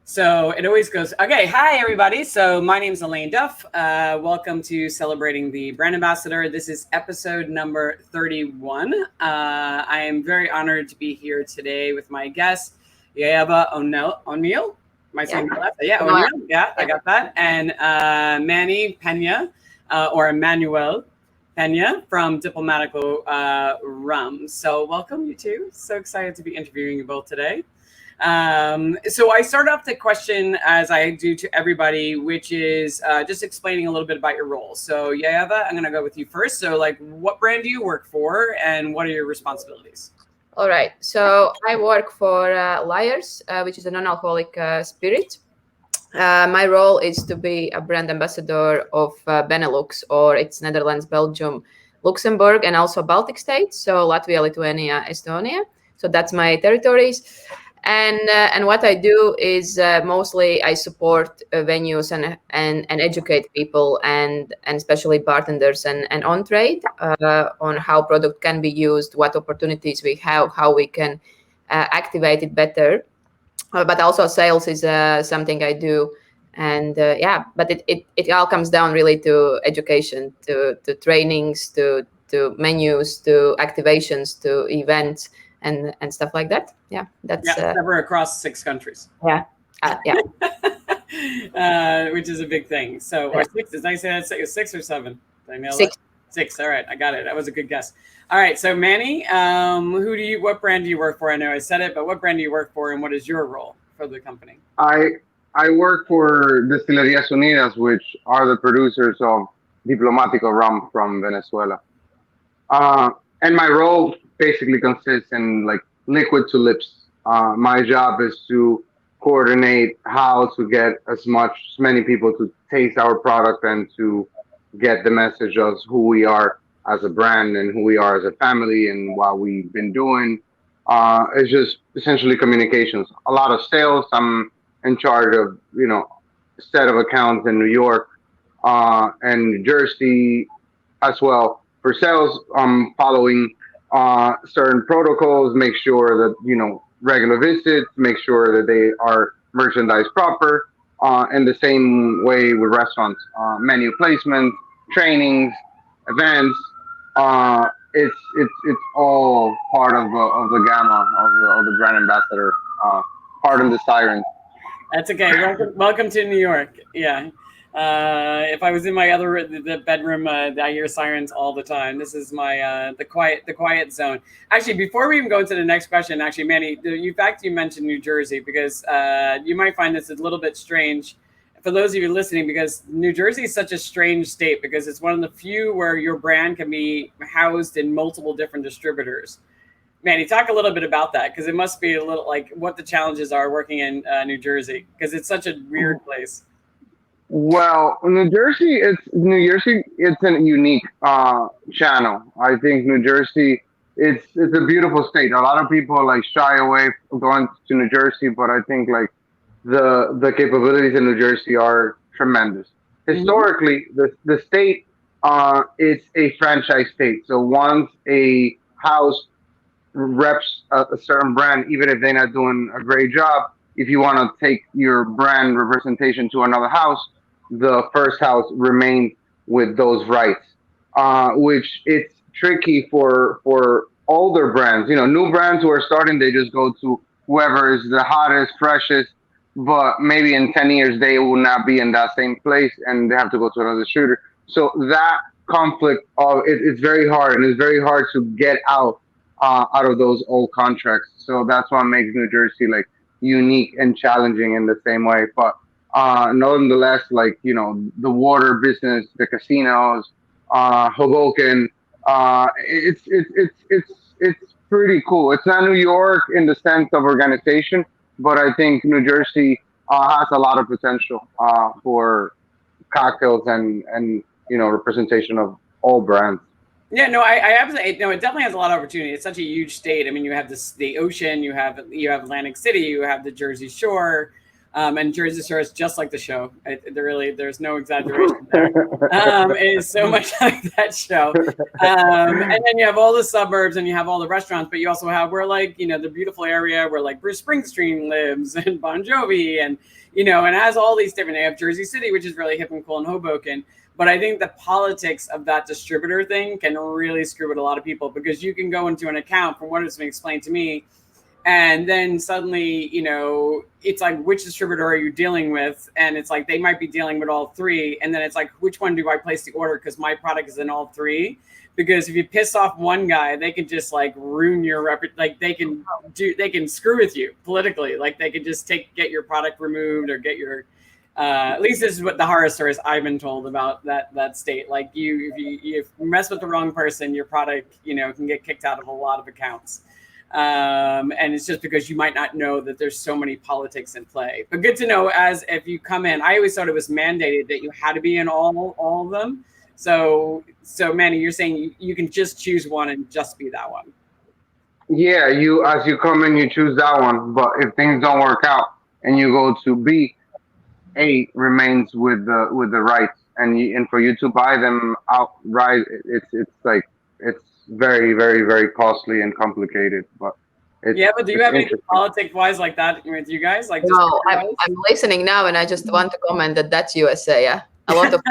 So it always goes, okay, hi, everybody. So my name is Elaine Duff. Welcome to Celebrating the Brand Ambassador. This is episode number 31. I am very honored to be here today with my guest, Leva O'Neill. Am I saying that last? Yeah, O'Neill. Yeah, I got that. And Manny Pena, or Emmanuel Pena from Diplomático Rum. So welcome, you two. So excited to be interviewing you both today. So I start off the question as I do to everybody, which is just explaining a little bit about your role. So Leva, I'm going to go with you first. So like, what brand do you work for and what are your responsibilities? All right. So I work for Lyres, which is a non-alcoholic spirit. My role is to be a brand ambassador of Benelux, or it's Netherlands, Belgium, Luxembourg, and also Baltic states. So Latvia, Lithuania, Estonia. So that's my territories. And what I do is mostly I support venues and educate people and especially bartenders and on trade on how product can be used, what opportunities we have, how we can activate it better. But also sales is something I do. And but it all comes down really to education, to trainings, to menus, to activations, to events. And stuff like that. Yeah, that's never across 6 countries. Yeah. Which is a big thing. So, or 6, did I say that 6 or 7? Did I nail 6. That? 6. All right, I got it. That was a good guess. All right, so Manny, what brand do you work for? I know I said it, but what brand do you work for, and what is your role for the company? I work for Destilerías Unidas, which are the producers of Diplomático rum from Venezuela. And my role basically consists in like liquid to lips. My job is to coordinate how to get as many people to taste our product and to get the message of who we are as a brand and who we are as a family and what we've been doing. It's just essentially communications. A lot of sales. I'm in charge of, set of accounts in New York and New Jersey as well. For sales, I'm following certain protocols, make sure that, regular visits, make sure that they are merchandised proper. In the same way with restaurants, menu placement, trainings, events. It's all part of the gamma of the brand ambassador. Pardon the sirens. That's okay. Welcome to New York. Yeah. If I was in my the bedroom, I hear sirens all the time. This is my the quiet zone. Actually, before we even go into the next question, actually, Manny, the fact you mentioned New Jersey, because you might find this a little bit strange for those of you listening, because New Jersey is such a strange state because it's one of the few where your brand can be housed in multiple different distributors. Manny, talk a little bit about that, because it must be a little like what the challenges are working in New Jersey, because it's such a weird place. Well, New Jersey, it's a unique channel. I think New Jersey, it's a beautiful state. A lot of people like shy away from going to New Jersey, but I think like the capabilities in New Jersey are tremendous. Historically, the state it's a franchise state. So once a house reps a certain brand, even if they're not doing a great job, if you want to take your brand representation to another house, the first house remains with those rights, which it's tricky for older brands. New brands who are starting, they just go to whoever is the hottest, freshest, but maybe in 10 years they will not be in that same place and they have to go to another distributor. So that conflict it's very hard, and it's very hard to get out of those old contracts. So that's what makes New Jersey like unique and challenging in the same way. But nonetheless, like the water business, the casinos, Hoboken, it's pretty cool. It's not New York in the sense of organization, but I think New Jersey has a lot of potential for cocktails and representation of all brands. Yeah, no, I absolutely no. It definitely has a lot of opportunity. It's such a huge state. I mean, you have the ocean, you have Atlantic City, you have the Jersey Shore. And Jersey Shore is just like the show. There's no exaggeration there. It is so much like that show. And then you have all the suburbs and you have all the restaurants, but you also have the beautiful area where like Bruce Springsteen lives and Bon Jovi and and has all these different. They have Jersey City, which is really hip and cool, in Hoboken. But I think the politics of that distributor thing can really screw with a lot of people, because you can go into an account, from what has been explained to me, and then suddenly, it's like, which distributor are you dealing with? And it's like, they might be dealing with all three. And then it's like, which one do I place the order? Because my product is in all three. Because if you piss off one guy, they can just like ruin your they can screw with you politically. Like they can just get your product removed or get your, at least this is what the horror stories I've been told about that state. Like if you mess with the wrong person, your product, can get kicked out of a lot of accounts. And it's just because you might not know that there's so many politics in play. But good to know, as if you come in. I always thought it was mandated that you had to be in all of them. So Manny, you're saying you can just choose one and just be that one. Yeah, as you come in, you choose that one. But if things don't work out and you go to B, A remains with the rights, and for you to buy them outright, it's very, very, very costly and complicated. But but do you have any politics wise like that with you guys? Like, no, I'm listening now, and I just want to comment that that's USA. Yeah, a lot of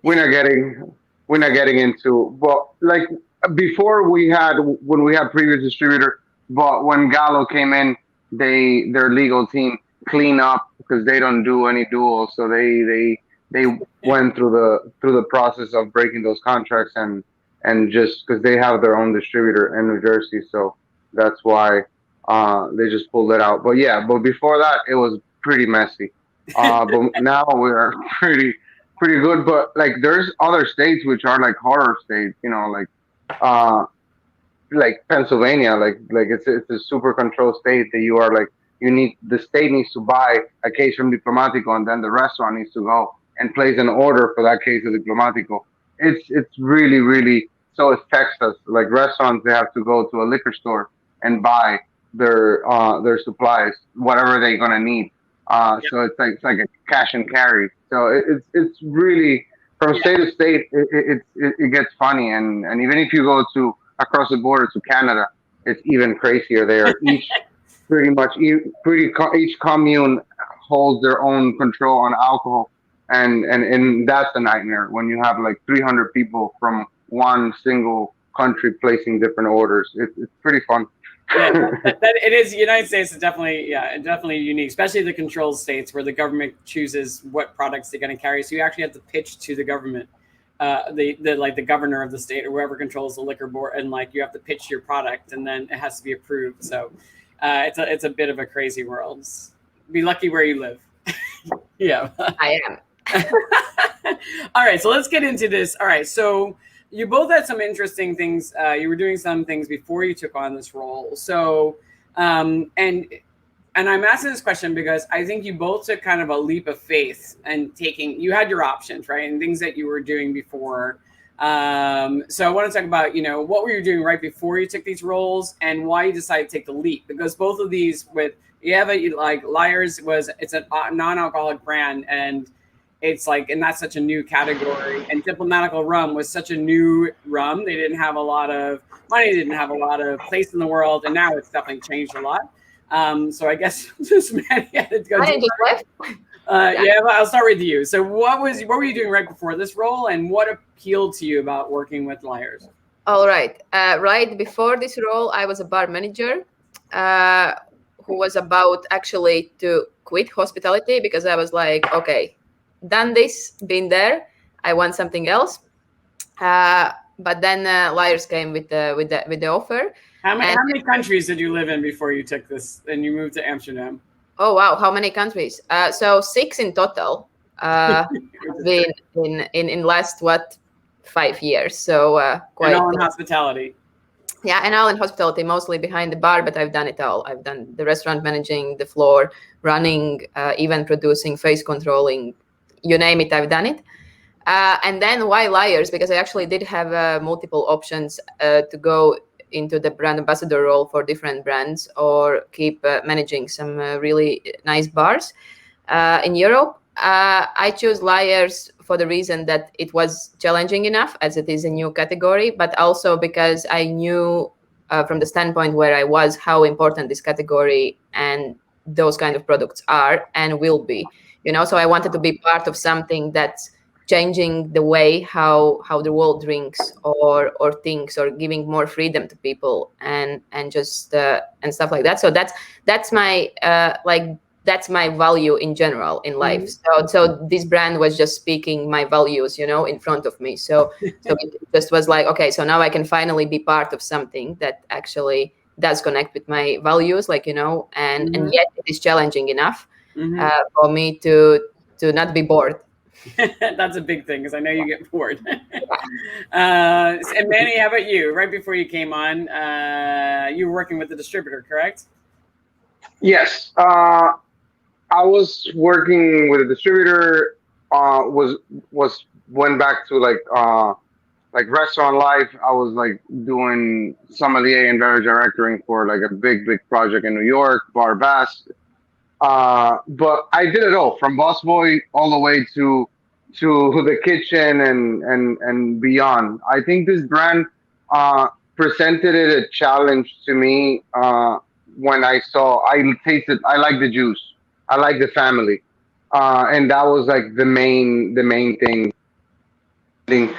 we're not getting into. But like before, when we had previous distributor, but when Gallo came in, their legal team clean up, because they don't do any duels, so they went through the process of breaking those contracts, and just because they have their own distributor in New Jersey, so that's why they just pulled it out. But before that it was pretty messy. But now we're pretty good. But like there's other states which are like horror states, like Pennsylvania, like it's a super controlled state that you are like, the state needs to buy a case from Diplomático, and then the restaurant needs to go and place an order for that case of Diplomático. It's really, really, so it affects us. Like restaurants, they have to go to a liquor store and buy their supplies, whatever they're gonna need. So it's like a cash and carry. So it's really, from state to state, it gets funny, and even if you go across the border to Canada, it's even crazier there. Each commune holds their own control on alcohol, and that's a nightmare when you have like 300 people from one single country placing different orders. It's pretty fun. Yeah, it is. The United States is definitely unique, especially the control states where the government chooses what products they're going to carry. So you actually have to pitch to the government, the governor of the state or whoever controls the liquor board, and like you have to pitch your product, and then it has to be approved. So it's a bit of a crazy world. Be lucky where you live. Yeah, I am. All right, so let's get into this. All right, so you both had some interesting things. You were doing some things before you took on this role. So, and I'm asking this question because I think you both took kind of a leap of faith and you had your options, right? And things that you were doing before. So I want to talk about, what were you doing right before you took these roles and why you decided to take the leap? Because both of these Lyres it's a non-alcoholic brand, and it's like, and that's such a new category. And Diplomático rum was such a new rum. They didn't have a lot of money, didn't have a lot of place in the world, and now it's definitely changed a lot. So I guess just Manny had to go. I'll start with you. So what were you doing right before this role, and what appealed to you about working with Lyres? All right. Right before this role, I was a bar manager who was about actually to quit hospitality, because I was like, okay, done this, been there, I want something else. But then Lyres came with the offer. How many countries did you live in before you took this and you moved to Amsterdam? Oh wow, how many countries? So 6 in total. Been in last 5 years. So quite. And all in hospitality. Yeah, and all in hospitality, mostly behind the bar, but I've done it all. I've done the restaurant, managing the floor, running, event producing, face controlling, you name it, I've done it. And then why Lyres? Because I actually did have multiple options to go into the brand ambassador role for different brands or keep managing some really nice bars in Europe. I chose Lyres for the reason that it was challenging enough as it is a new category, but also because I knew from the standpoint where I was how important this category and those kind of products are and will be. So I wanted to be part of something that's changing the way how the world drinks or thinks, or giving more freedom to people and just and stuff like that. So that's my that's my value in general in life. So this brand was just speaking my values, in front of me. So it just was like, okay, so now I can finally be part of something that actually does connect with my values, and yet it is challenging enough for me to not be bored. That's a big thing, because I know you get bored. And Manny, how about you? Right before you came on, you were working with the distributor, correct? Yes. I was working with a distributor. Went back to like restaurant life. I was like doing sommelier and beverage directoring for like a big project in New York, Bar Bass. But I did it all, from busboy all the way to the kitchen and beyond. I think this brand presented it a challenge to me when I tasted. I like the juice. I like the family, and that was like the main thing. The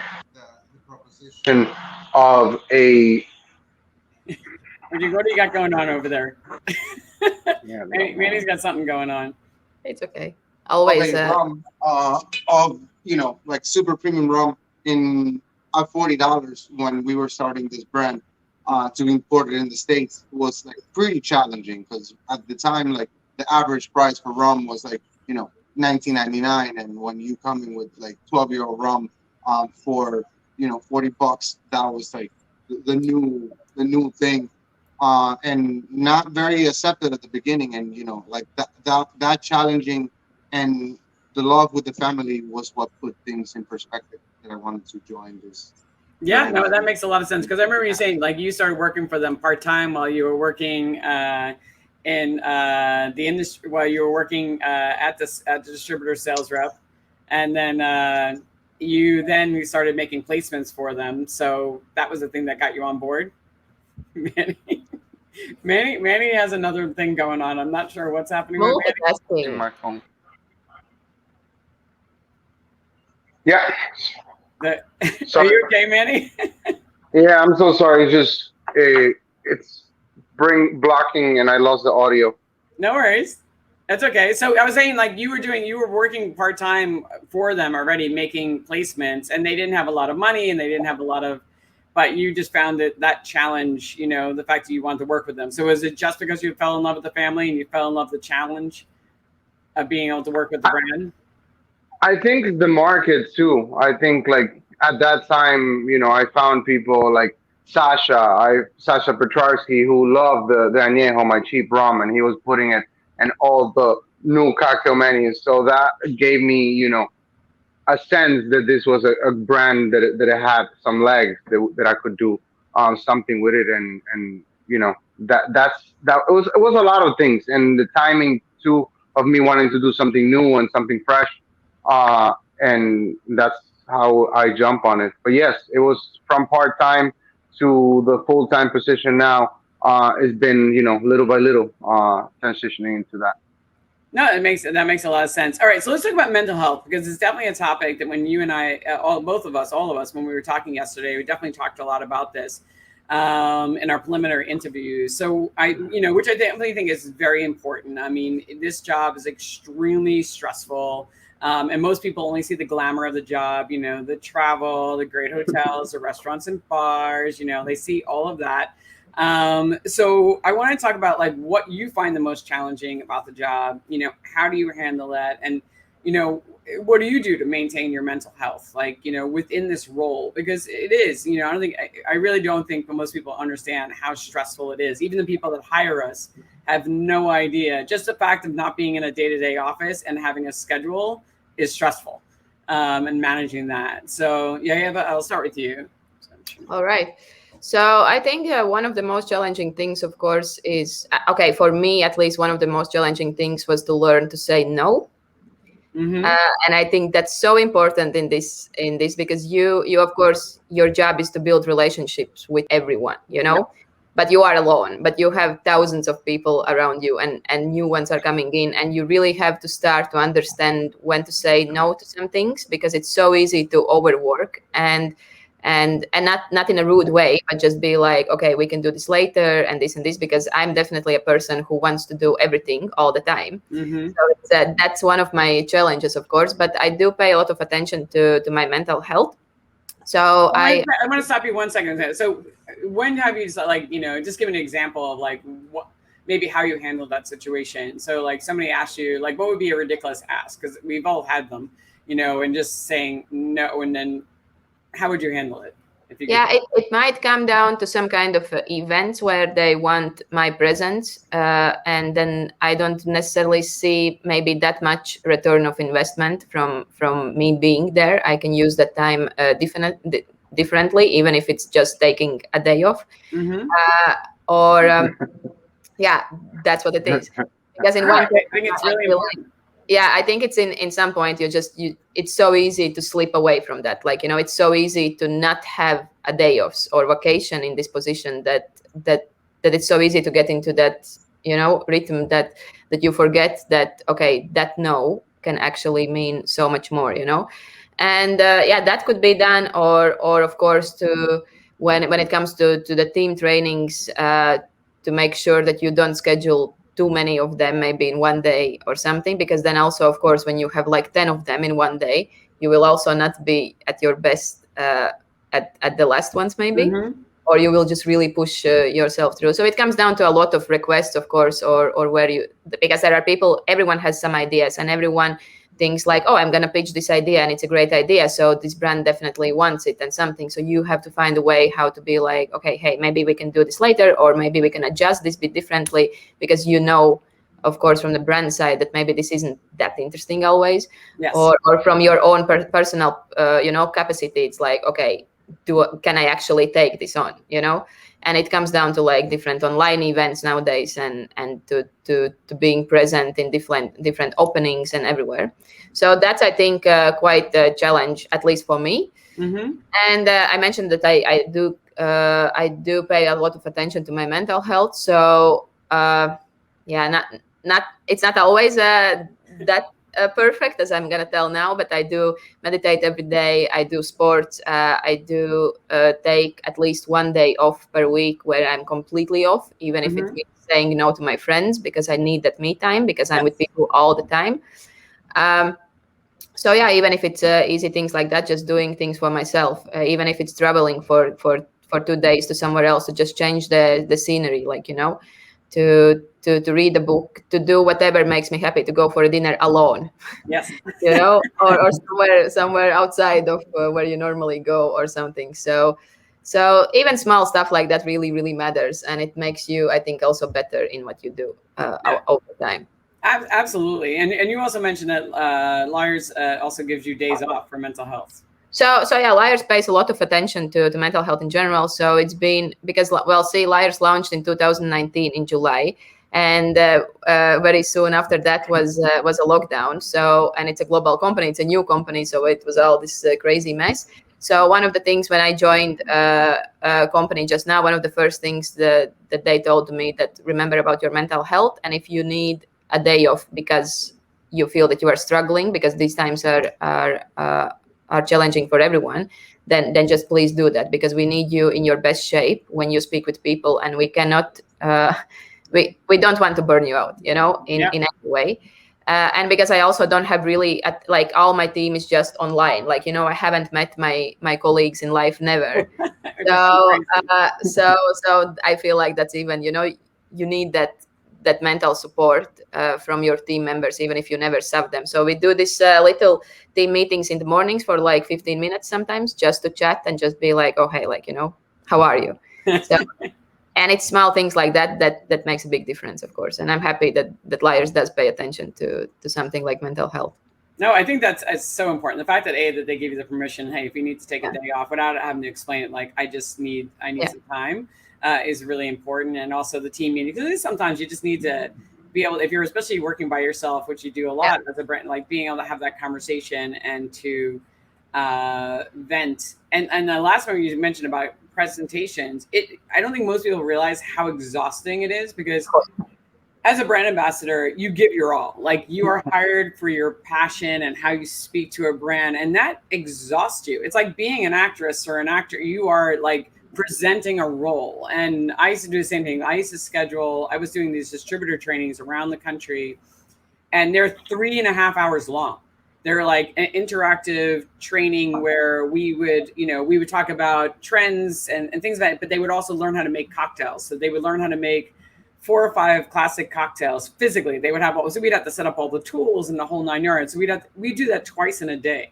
proposition of a. What do you got going on over there? Yeah, Manny's got something going on. It's okay. Always. Rum, of like super premium rum at $40 when we were starting this brand to import it in the States was like pretty challenging, because at the time, like, the average price for rum was like $19.99, and when you come in with like 12-year-old rum for $40, that was like the new thing. And not very accepted at the beginning, and like that challenging and the love with the family was what put things in perspective, that I wanted to join this. Yeah, no, that makes a lot of sense, because I remember you saying like you started working for them part-time while you were working in the industry, while you were working at the distributor sales rep, and then you started making placements for them. So that was the thing that got you on board. Manny has another thing going on. I'm not sure what's happening with Manny. in my phone. Yeah. Are you okay, Manny? Yeah, I'm so sorry. It's blocking, and I lost the audio. No worries. That's okay. So I was saying, like, you were working part-time for them already, making placements, and they didn't have a lot of money, and they didn't have a lot of, but you just found that challenge, the fact that you wanted to work with them. So was it just because you fell in love with the family and you fell in love with the challenge of being able to work with the brand? I think the market too. I think like at that time, I found people like Sasha Petrarski, who loved the añejo, my cheap rum, and he was putting it in all the new cocktail menus. So that gave me, a sense that this was a brand that it had some legs, that I could do something with it, and it was a lot of things, and the timing too of me wanting to do something new and something fresh, and that's how I jump on it. But yes, it was from part time to the full time position now. It's been little by little transitioning into that. No, that makes a lot of sense. All right, so let's talk about mental health, because it's definitely a topic that when you and I, all of us, when we were talking yesterday, we definitely talked a lot about this in our preliminary interviews. So which I definitely think is very important. I mean, this job is extremely stressful, and most people only see the glamour of the job. The travel, the great hotels, the restaurants and bars. They see all of that. So I want to talk about like what you find the most challenging about the job. How do you handle that? And, what do you do to maintain your mental health, like, within this role? Because it is, I really don't think that most people understand how stressful it is. Even the people that hire us have no idea. Just the fact of not being in a day-to-day office and having a schedule is stressful. and managing that. So yeah, I'll start with you. All right. So I think one of the most challenging things, of course, is okay, for me at least, one of the most challenging things was to learn to say no. Mm-hmm. And I think that's so important in this because you of course, your job is to build relationships with everyone, you know. Yep. But you are alone, but you have thousands of people around you, and new ones are coming in, and you really have to start to understand when to say no to some things, because it's so easy to overwork and not in a rude way, but just be like, okay, we can do this later and this, because I'm definitely a person who wants to do everything all the time. Mm-hmm. So that's one of my challenges, of course, but I do pay a lot of attention to my mental health. So I want to stop you 1 second. So when have you, like, you know, just give an example of like what, maybe how you handled that situation. So like somebody asked you, like, what would be a ridiculous ask? Because we've all had them, you know, and just saying no, and then how would you handle it? If you it might come down to some kind of events where they want my presence, and then I don't necessarily see maybe that much return of investment from me being there. I can use that time differently, even if it's just taking a day off. Mm-hmm. Yeah, that's what it is. Because in I one think it's really important. Yeah, I think it's in some point it's so easy to slip away from that. Like, you know, it's so easy to not have a day off or vacation in this position that it's so easy to get into that, you know, rhythm that you forget that, okay, that no can actually mean so much more, you know. And yeah, that could be done, or of course, to when it comes to the team trainings, to make sure that you don't schedule too many of them maybe in one day or something, because then also, of course, when you have like 10 of them in one day, you will also not be at your best at the last ones maybe. Mm-hmm. Or you will just really push yourself through. So it comes down to a lot of requests, of course, or where you, because there are people, everyone has some ideas, and everyone thinks like, oh, I'm going to pitch this idea and it's a great idea, so this brand definitely wants it and something. So you have to find a way how to be like, okay, hey, maybe we can do this later, or maybe we can adjust this bit differently, because you know, of course, from the brand side that maybe this isn't that interesting always. Yes. Or from your own personal you know, capacity, it's like, okay, can I actually take this on, you know? And it comes down to like different online events nowadays, and to being present in different openings and everywhere. So that's, I think, quite a challenge, at least for me. Mm-hmm. And I mentioned that I do pay a lot of attention to my mental health. So yeah, not it's not always that perfect, as I'm gonna tell now, but I do meditate every day. I do sports. I do take at least one day off per week where I'm completely off, even if it means saying no to my friends, because I need that me time, because I'm with people all the time. So yeah, even if it's easy things like that, just doing things for myself, even if it's traveling for 2 days to somewhere else, to just change the scenery, like, you know, to read a book, to do whatever makes me happy, to go for a dinner alone. Yes. You know, or somewhere outside of where you normally go or something. So even small stuff like that really, really matters, and it makes you, I think, also better in what you do over time. Absolutely. And you also mentioned that Lyres also gives you days off for mental health. So yeah, Lyres pays a lot of attention to mental health in general. So it's been, because, well, see, Lyres launched in 2019 in July, and very soon after that was a lockdown. So, and it's a global company, it's a new company, so it was all this crazy mess. So one of the things when I joined a company just now, one of the first things that they told me, that remember about your mental health, and if you need a day off because you feel that you are struggling, because these times are challenging for everyone, then just please do that, because we need you in your best shape when you speak with people, and we cannot we don't want to burn you out, you know, in any way. And because I also don't have really like all my team is just online, like, you know, I haven't met my colleagues in life, never. So I feel like that's even, you know, you need that mental support from your team members, even if you never saw them. So we do this little team meetings in the mornings for like 15 minutes sometimes, just to chat and just be like, oh, hey, like, you know, how are you? So, and it's small things like that makes a big difference, of course. And I'm happy that Lyres does pay attention to something like mental health. No, I think it's so important. The fact that that they give you the permission, hey, if you need to take a day off without having to explain it, like I need some time, is really important. And also the team meeting, because sometimes you just need to be able, if you're especially working by yourself, which you do a lot as a brand, like being able to have that conversation and to vent. And the last one you mentioned about presentations, I don't think most people realize how exhausting it is, because as a brand ambassador, you give your all. Like, you are hired for your passion and how you speak to a brand, and that exhausts you. It's like being an actress or an actor. You are like presenting a role. And I used to do the same thing. I was doing these distributor trainings around the country, and they're 3.5 hours long. They're like an interactive training where we would talk about trends and things like that, but they would also learn how to make cocktails. So they would learn how to make 4 or 5 classic cocktails physically. They would have, so we'd have to set up all the tools and the whole 9 yards. So we do that twice in a day.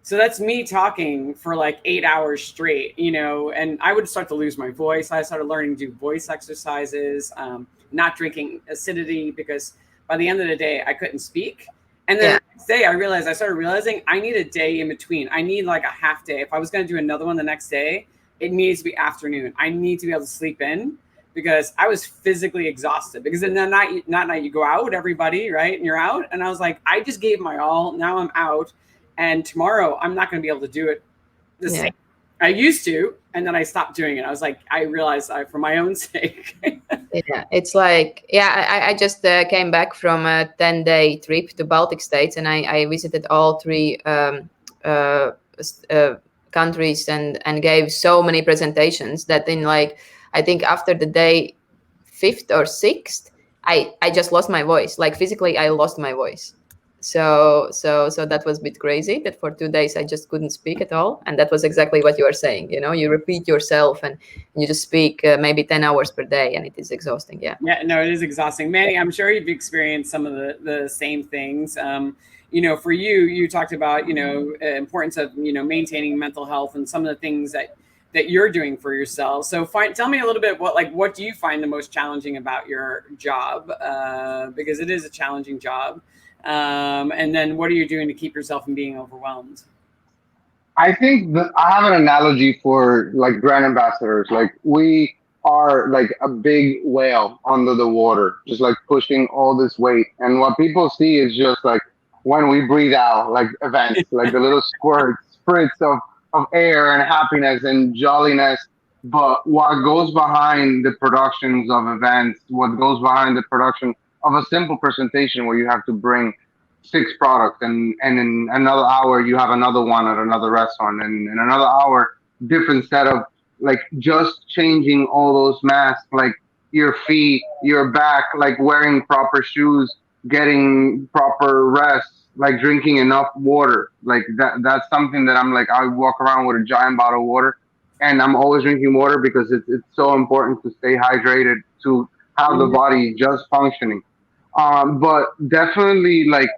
So that's me talking for like 8 hours straight, and I would start to lose my voice. I started learning to do voice exercises, not drinking acidity, because by the end of the day, I couldn't speak. And then the next day I started realizing I need a day in between. I need like a half day. If I was going to do another one the next day, it needs to be afternoon. I need to be able to sleep in, because I was physically exhausted. Because then that night you go out with everybody, right? And you're out. And I was like, I just gave my all. Now I'm out. And tomorrow I'm not going to be able to do it the same. I used to, and then I stopped doing it. I was like, I realized for my own sake. It's like, I just came back from a 10-day trip to Baltic states, and I visited all 3 countries and gave so many presentations that in like, I think after the day 5th or 6th, I just lost my voice. Like, physically, I lost my voice. So that was a bit crazy, that for 2 days I just couldn't speak at all. And that was exactly what you are saying. You repeat yourself and you just speak maybe 10 hours per day, and it is exhausting. Yeah, no, it is exhausting. Manny, I'm sure you've experienced some of the same things. For you talked about, importance of, maintaining mental health and some of the things that you're doing for yourself. So tell me a little bit, what do you find the most challenging about your job? Because it is a challenging job. And then what are you doing to keep yourself from being overwhelmed? I think I have an analogy for like brand ambassadors. Like, we are like a big whale under the water, just like pushing all this weight. And what people see is just like when we breathe out, like events, like the little spritz of air and happiness and jolliness. But what goes behind the productions of events, what goes behind the production of a simple presentation where you have to bring 6 products, and in another hour you have another one at another restaurant, and in another hour different set of, like, just changing all those masks, like your feet, your back, like wearing proper shoes, getting proper rest, like drinking enough water. Like that's something that I'm like, I walk around with a giant bottle of water, and I'm always drinking water because it's so important to stay hydrated, to have the body just functioning. But definitely, like,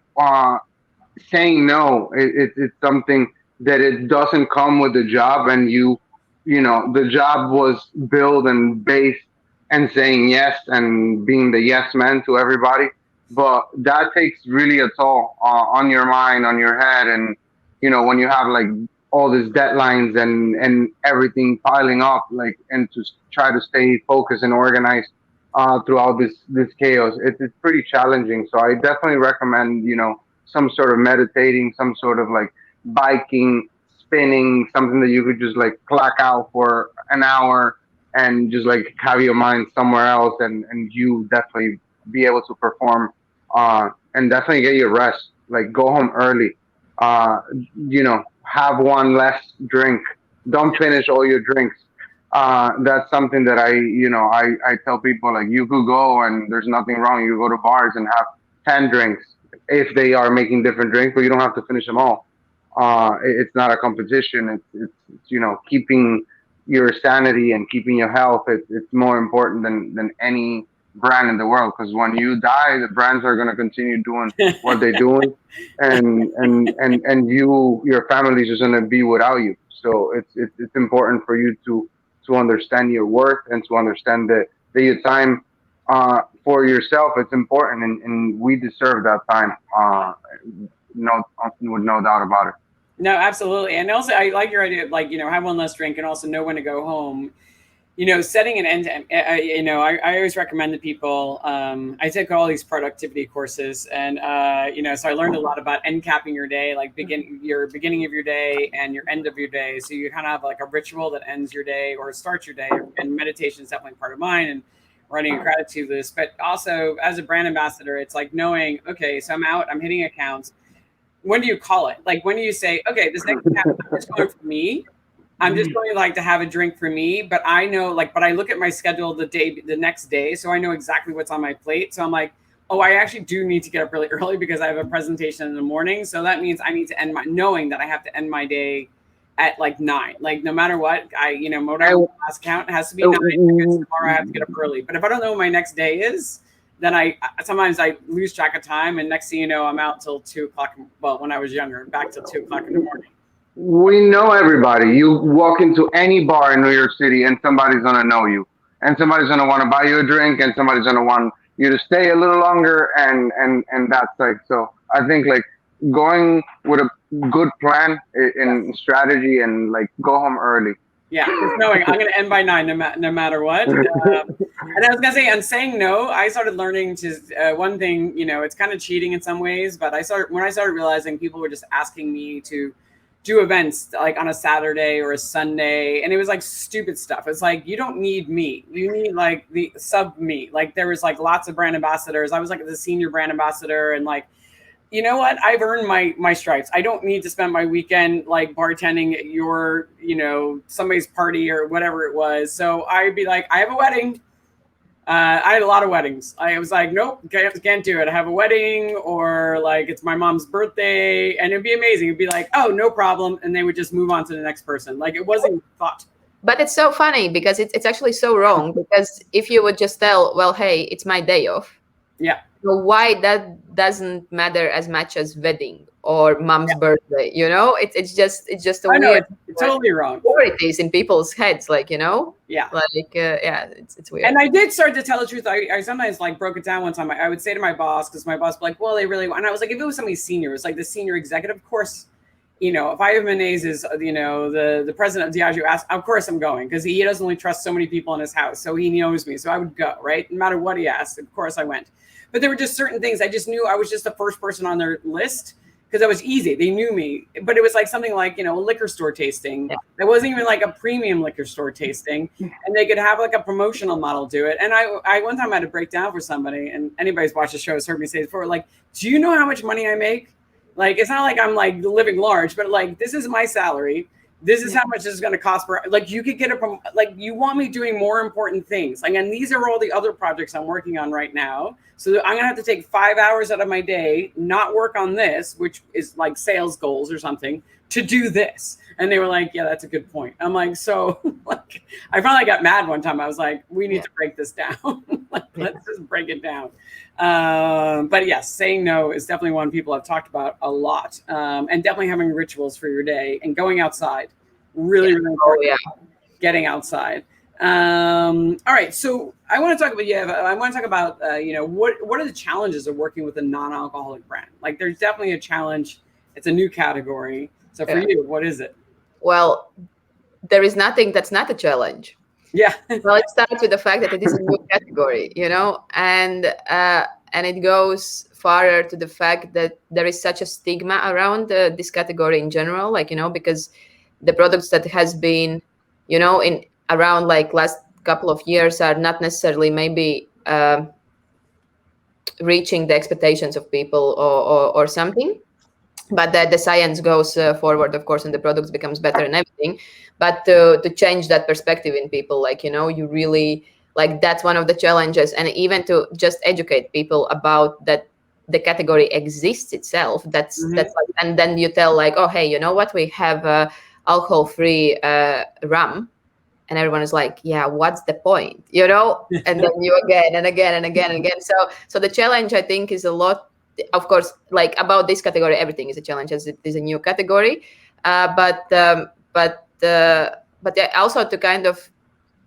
saying no, it's something that it doesn't come with the job, and the job was built and based and saying yes and being the yes man to everybody. But that takes really a toll on your mind, on your head, and when you have like all these deadlines and everything piling up, like, and to try to stay focused and organized throughout this chaos, it's pretty challenging. So I definitely recommend some sort of meditating, some sort of like biking, spinning, something that you could just like clock out for an hour and just like have your mind somewhere else, and you definitely be able to perform and definitely get your rest. Like, go home early. Have one less drink. Don't finish all your drinks. That's something that I tell people, like, you could go and there's nothing wrong. You go to bars and have 10 drinks if they are making different drinks, but you don't have to finish them all. It's not a competition. It's keeping your sanity and keeping your health. It's more important than any brand in the world, because when you die, the brands are going to continue doing what they're doing, and your family is just going to be without you. So it's important for you to understand your worth and to understand that your time for yourself, it's important, and we deserve that time. no doubt about it. No, absolutely. And also, I like your idea of like, have one less drink and also know when to go home. Setting an end to, I always recommend to people, I took all these productivity courses and, so I learned a lot about end capping your day, like your beginning of your day and your end of your day. So you kind of have like a ritual that ends your day or starts your day, and meditation is definitely part of mine, and writing a gratitude list. But also as a brand ambassador, it's like knowing, okay, so I'm hitting accounts. When do you call it? Like, when do you say, okay, this next account is going for me? I'm just going to have a drink for me, but I know but I look at my schedule the next day. So I know exactly what's on my plate. So I'm like, oh, I actually do need to get up really early because I have a presentation in the morning. So that means I need to knowing that I have to end my day at like 9, like no matter what, whatever last count, it has to be 9 because tomorrow I have to get up early. But if I don't know what my next day is, then sometimes I lose track of time. And next thing you know, I'm out till 2 o'clock. Well, when I was younger, back till 2 o'clock in the morning. We know everybody. You walk into any bar in New York City and somebody's going to know you. And somebody's going to want to buy you a drink, and somebody's going to want you to stay a little longer, and that's like, so I think like going with a good plan in strategy and like go home early. Yeah, just knowing I'm going to end by 9 no matter what. And I was going to say, on saying no, I started learning to, one thing, it's kind of cheating in some ways, but when I started realizing people were just asking me to do events like on a Saturday or a Sunday, and it was like stupid stuff. It's like, you don't need me. You need like the sub me. Like there was like lots of brand ambassadors. I was like the senior brand ambassador, and like, you know what? I've earned my stripes. I don't need to spend my weekend like bartending at your, somebody's party or whatever it was. So I'd be like, I have a wedding. I had a lot of weddings. I was like, nope, can't do it. I have a wedding, or like it's my mom's birthday, and it'd be amazing. It'd be like, oh, no problem. And they would just move on to the next person. Like it wasn't thought. But it's so funny because it's actually so wrong, because if you would just tell, well, hey, it's my day off. Yeah. So why that doesn't matter as much as wedding or mom's birthday, it's just a weird, it's totally wrong. Priorities in people's heads, like, yeah, like it's weird. And I did start to tell the truth. I sometimes like broke it down one time. I would say to my boss, because my boss would be like, well, they really want, and I was like, if it was somebody senior, it was like the senior executive, of course, if I have Menez is, the president of Diageo asked, of course I'm going, because he doesn't only trust so many people in his house, so he knows me, so I would go, right? No matter what he asked, of course I went. But there were just certain things I just knew I was just the first person on their list, because that was easy. They knew me. But it was like something like, a liquor store tasting. Yeah. It wasn't even like a premium liquor store tasting. And they could have like a promotional model do it. And I one time I had to break down for somebody, and anybody's watched the show has heard me say it before, like, do you know how much money I make? Like, it's not like I'm like living large, but like, this is my salary. This is how much this is going to cost for, like, you could get it from, like, you want me doing more important things. Like, and these are all the other projects I'm working on right now. So I'm going to have to take 5 hours out of my day, not work on this, which is like sales goals or something, to do this. And they were like, yeah, that's a good point. I'm like, so like, I finally got mad one time. I was like, we need to break this down. Like, let's just break it down. But yes, saying no is definitely one people have talked about a lot. And definitely having rituals for your day and going outside. Really important. Getting outside. All right. So I want to talk about, what are the challenges of working with a non-alcoholic brand? Like, there's definitely a challenge. It's a new category. So for you, what is it? Well, there is nothing that's not a challenge. Yeah. Well, it starts with the fact that it is a new category, and it goes farther to the fact that there is such a stigma around this category in general, like, because the products that has been, in around like last couple of years are not necessarily maybe reaching the expectations of people or something. But that the science goes forward, of course, and the products becomes better and everything. But to change that perspective in people, like, you really, like, that's one of the challenges. And even to just educate people about that the category exists itself. That's like, and then you tell like, oh, hey, you know what? We have alcohol-free rum. And everyone is like, yeah, what's the point? And then you again and again and again and again. So the challenge, I think, is a lot. Of course, like about this category, everything is a challenge as it is a new category. But also to kind of,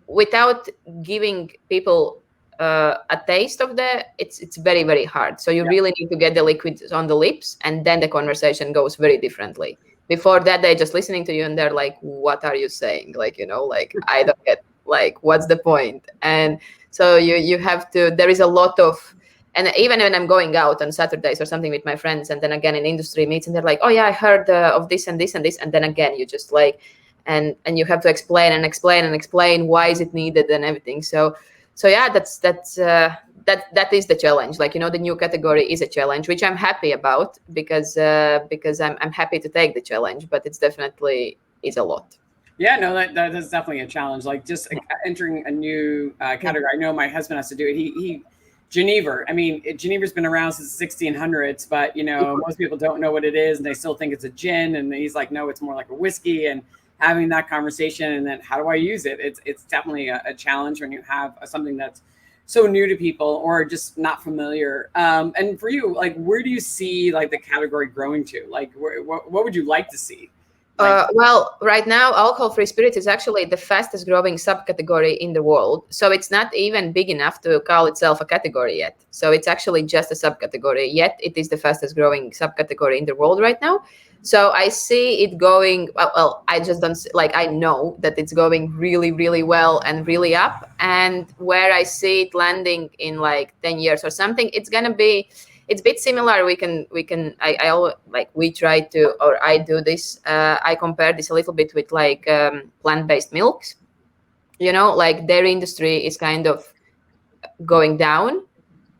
without giving people a taste of it's very, very hard. So you really need to get the liquid on the lips, and then the conversation goes very differently. Before that, they're just listening to you and they're like, what are you saying? Like, like, I don't get, like, what's the point? And so you have to, there is a lot of, and even when I'm going out on Saturdays or something with my friends, and then again in industry meets, and they're like, oh yeah, I heard of this and this and this. And then again, you just like, and you have to explain and explain and explain why is it needed and everything. So yeah, that is the challenge. Like, the new category is a challenge, which I'm happy about because I'm happy to take the challenge, but it's definitely is a lot. Yeah, no, that is definitely a challenge. Like just entering a new category. I know my husband has to do it. He Geneva. I mean, Geneva's been around since the 1600s, but most people don't know what it is, and they still think it's a gin. And he's like, no, it's more like a whiskey. And having that conversation, and then how do I use it? It's definitely a challenge when you have something that's so new to people or just not familiar. And for you, like, where do you see like the category growing to? Like, what would you like to see? Well, right now, alcohol-free spirits is actually the fastest growing subcategory in the world. So it's not even big enough to call itself a category yet. So it's actually just a subcategory, yet it is the fastest growing subcategory in the world right now. So I see it going, well, I just don't, like, I know that it's going really, really well and really up. And where I see it landing in like 10 years or something, it's going to be, it's a bit similar. I always, like, we try to, or I do this, I compare this a little bit with like plant-based milks, like dairy industry is kind of going down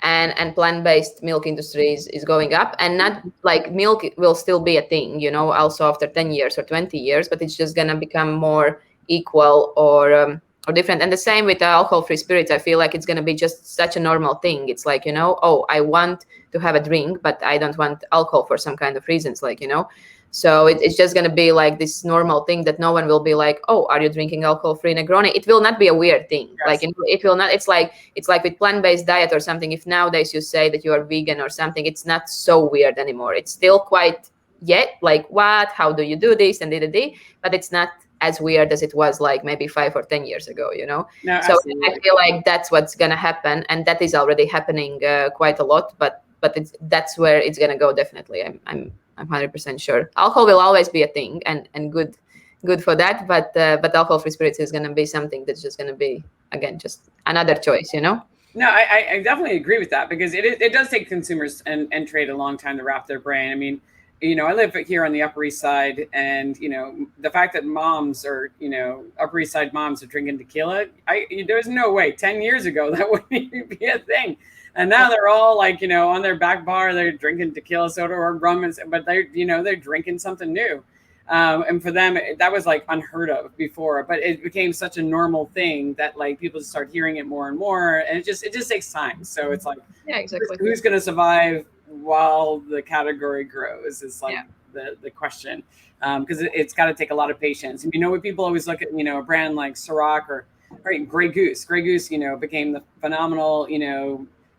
and plant-based milk industry is going up, and not like milk will still be a thing, also after 10 years or 20 years, but it's just going to become more equal or different. And the same with the alcohol-free spirits. I feel like it's going to be just such a normal thing. It's like, oh, I want to have a drink, but I don't want alcohol for some kind of reasons, like, so it's just going to be like this normal thing that no one will be like, oh, are you drinking alcohol-free Negroni? It will not be a weird thing. Yes. Like, it will not, it's like with plant-based diet or something. If nowadays you say that you are vegan or something, it's not so weird anymore. It's still quite like, what, how do you do this and but it's not as weird as it was like maybe 5 or 10 years ago, No, so absolutely. I feel like that's what's going to happen, and that is already happening quite a lot, but that's where it's going to go. Definitely. I'm 100% sure. Alcohol will always be a thing and good for that, but alcohol-free spirits is going to be something that's just going to be, again, just another choice, No, I definitely agree with that, because it does take consumers and trade a long time to wrap their brain. I mean, I live here on the Upper East Side, and the fact that moms or Upper East Side moms are drinking tequila, there's no way 10 years ago that wouldn't even be a thing. And now they're all like, on their back bar, they're drinking tequila soda or rum, but they're drinking something new. And for them, that was like unheard of before, but it became such a normal thing that like people just start hearing it more and more, and it just takes time. So it's like, yeah, exactly. Who's going to survive while the category grows is like the question, because it's got to take a lot of patience. And when people always look at a brand like Ciroc or Grey Goose became the phenomenal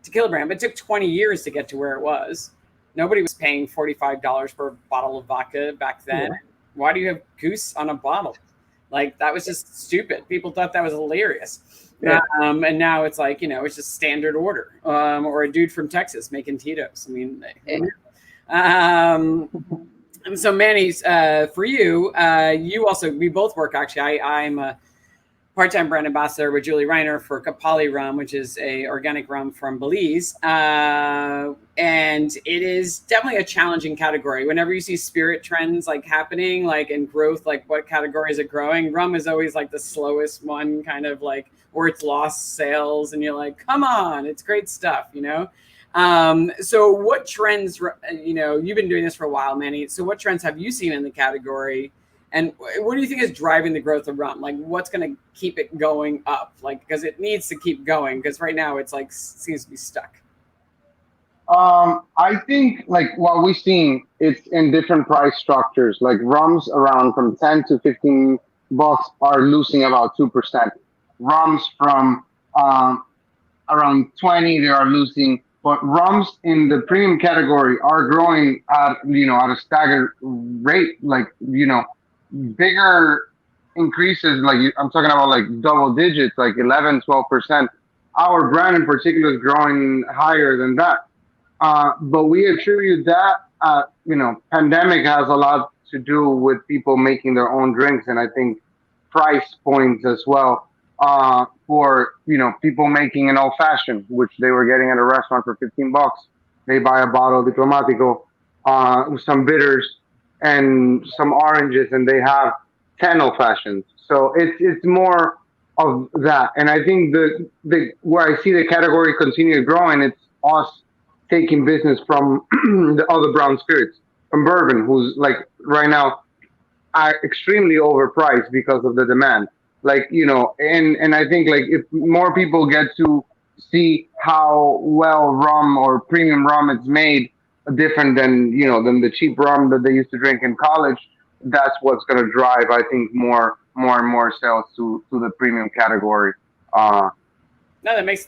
tequila brand, but it took 20 years to get to where it was. Nobody was paying $45 for a bottle of vodka back then. Yeah. Why do you have Goose on a bottle? Like, that was just stupid. People thought that was hilarious. Yeah. And now it's like, it's just standard order. Or a dude from Texas making Tito's. I mean, and so Manny, for you, we both work, actually. I'm a part-time brand ambassador with Julie Reiner for Kapali Rum, which is a organic rum from Belize. And it is definitely a challenging category. Whenever you see spirit trends like happening, like in growth, like what categories are growing, rum is always like the slowest one, kind of like, or it's lost sales, and you're like, come on, it's great stuff, So what trends, you've been doing this for a while, Manny. So what trends have you seen in the category? And what do you think is driving the growth of rum? Like, what's going to keep it going up? Like, because it needs to keep going, because right now it's like seems to be stuck. I think like what we've seen, it's in different price structures. Like rums around from 10 to 15 bucks are losing about 2%. Rums from around 20, they are losing. But rums in the premium category are growing at a staggered rate. Like bigger increases, like I'm talking about like double digits, like 11, 12%. our brand in particular is growing higher than that. But we attribute that, pandemic has a lot to do with people making their own drinks, and I think price points as well. For people making an old fashioned, which they were getting at a restaurant for $15. They buy a bottle of Diplomático, some bitters, and some oranges, and they have 10 old fashions. So it's more of that, and I think the where I see the category continue growing, it's us taking business from the other brown spirits, from bourbon, who's like right now are extremely overpriced because of the demand. Like, and I think like if more people get to see how well rum or premium rum is made, different than the cheap rum that they used to drink in college, that's what's going to drive, I think, more and more sales to the premium category. No, that makes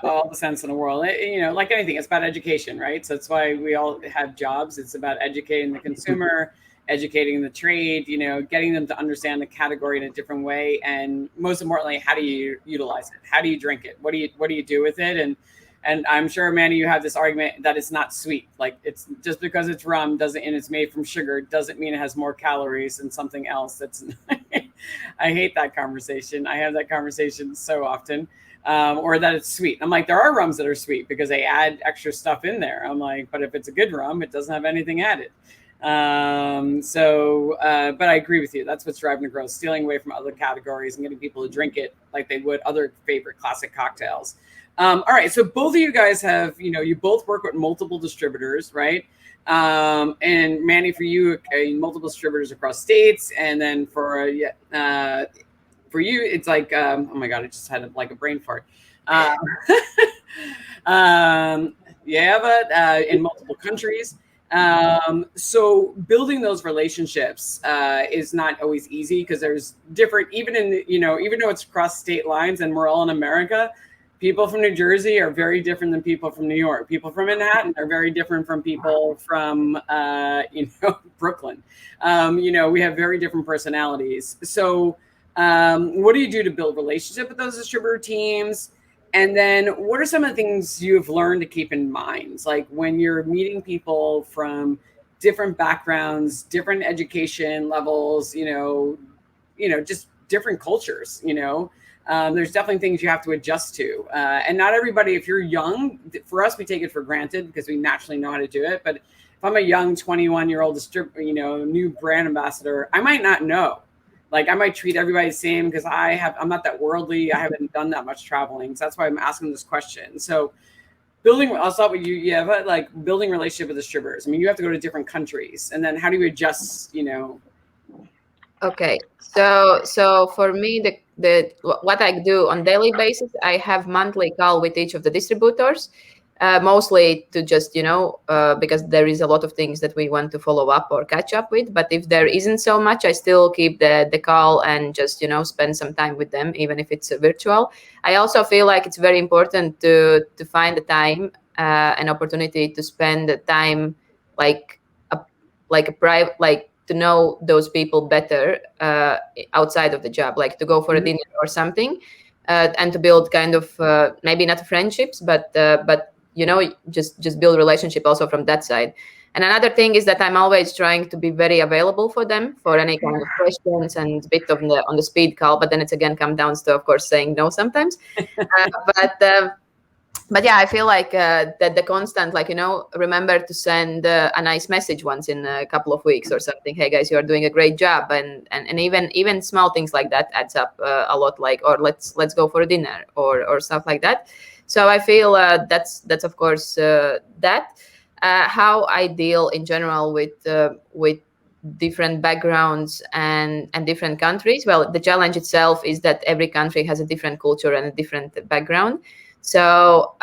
all the sense in the world. Like anything, it's about education, right? So that's why we all have jobs. It's about educating the consumer, educating the trade, getting them to understand the category in a different way, and most importantly, how do you utilize it? How do you drink it? What do you do with it? And I'm sure, Manny, you have this argument that it's not sweet. Like, it's just because it's rum and it's made from sugar doesn't mean it has more calories than something else. That's I hate that conversation. I have that conversation so often. Or that it's sweet. I'm like, there are rums that are sweet because they add extra stuff in there. I'm like, but if it's a good rum, it doesn't have anything added. But I agree with you. That's what's driving the growth, stealing away from other categories and getting people to drink it like they would other favorite classic cocktails. All right. So both of you guys have, you both work with multiple distributors, right? And Manny, for you, multiple distributors across states. And then for you, it's like, oh my God, I just had a brain fart. In multiple countries. So building those relationships is not always easy because there's different, even though it's across state lines and we're all in America, people from New Jersey are very different than people from New York. People from Manhattan are very different from people from, Brooklyn. We have very different personalities. So what do you do to build relationship with those distributor teams? And then what are some of the things you've learned to keep in mind? Like when you're meeting people from different backgrounds, different education levels, just different cultures, there's definitely things you have to adjust to. And not everybody, if you're young, for us, we take it for granted because we naturally know how to do it. But if I'm a young 21-year-old new brand ambassador, I might not know. Like I might treat everybody the same because I'm not that worldly. I haven't done that much traveling. So that's why I'm asking this question. So I'll start with you, Eva, like building relationship with distributors. I mean, you have to go to different countries, and then how do you adjust, Okay. So for me, what I do on daily basis, I have monthly call with each of the distributors. Mostly to just, because there is a lot of things that we want to follow up or catch up with. But if there isn't so much, I still keep the call and just, spend some time with them, even if it's virtual. I also feel like it's very important to find the time, an opportunity to spend the time like a private, like to know those people better outside of the job, like to go for a dinner or something, and to build kind of maybe not friendships, but just build relationship also from that side. And another thing is that I'm always trying to be very available for them for any kind of questions and a bit on the speed call. But then it's again come down to, of course, saying no sometimes. But yeah, I feel like that the constant, remember to send a nice message once in a couple of weeks or something. Hey guys, you are doing a great job, and even small things like that adds up a lot. Like, or let's go for a dinner or stuff like that. So I feel that's of course that how I deal in general with different backgrounds and different countries. Well, the challenge itself is that every country has a different culture and a different background. So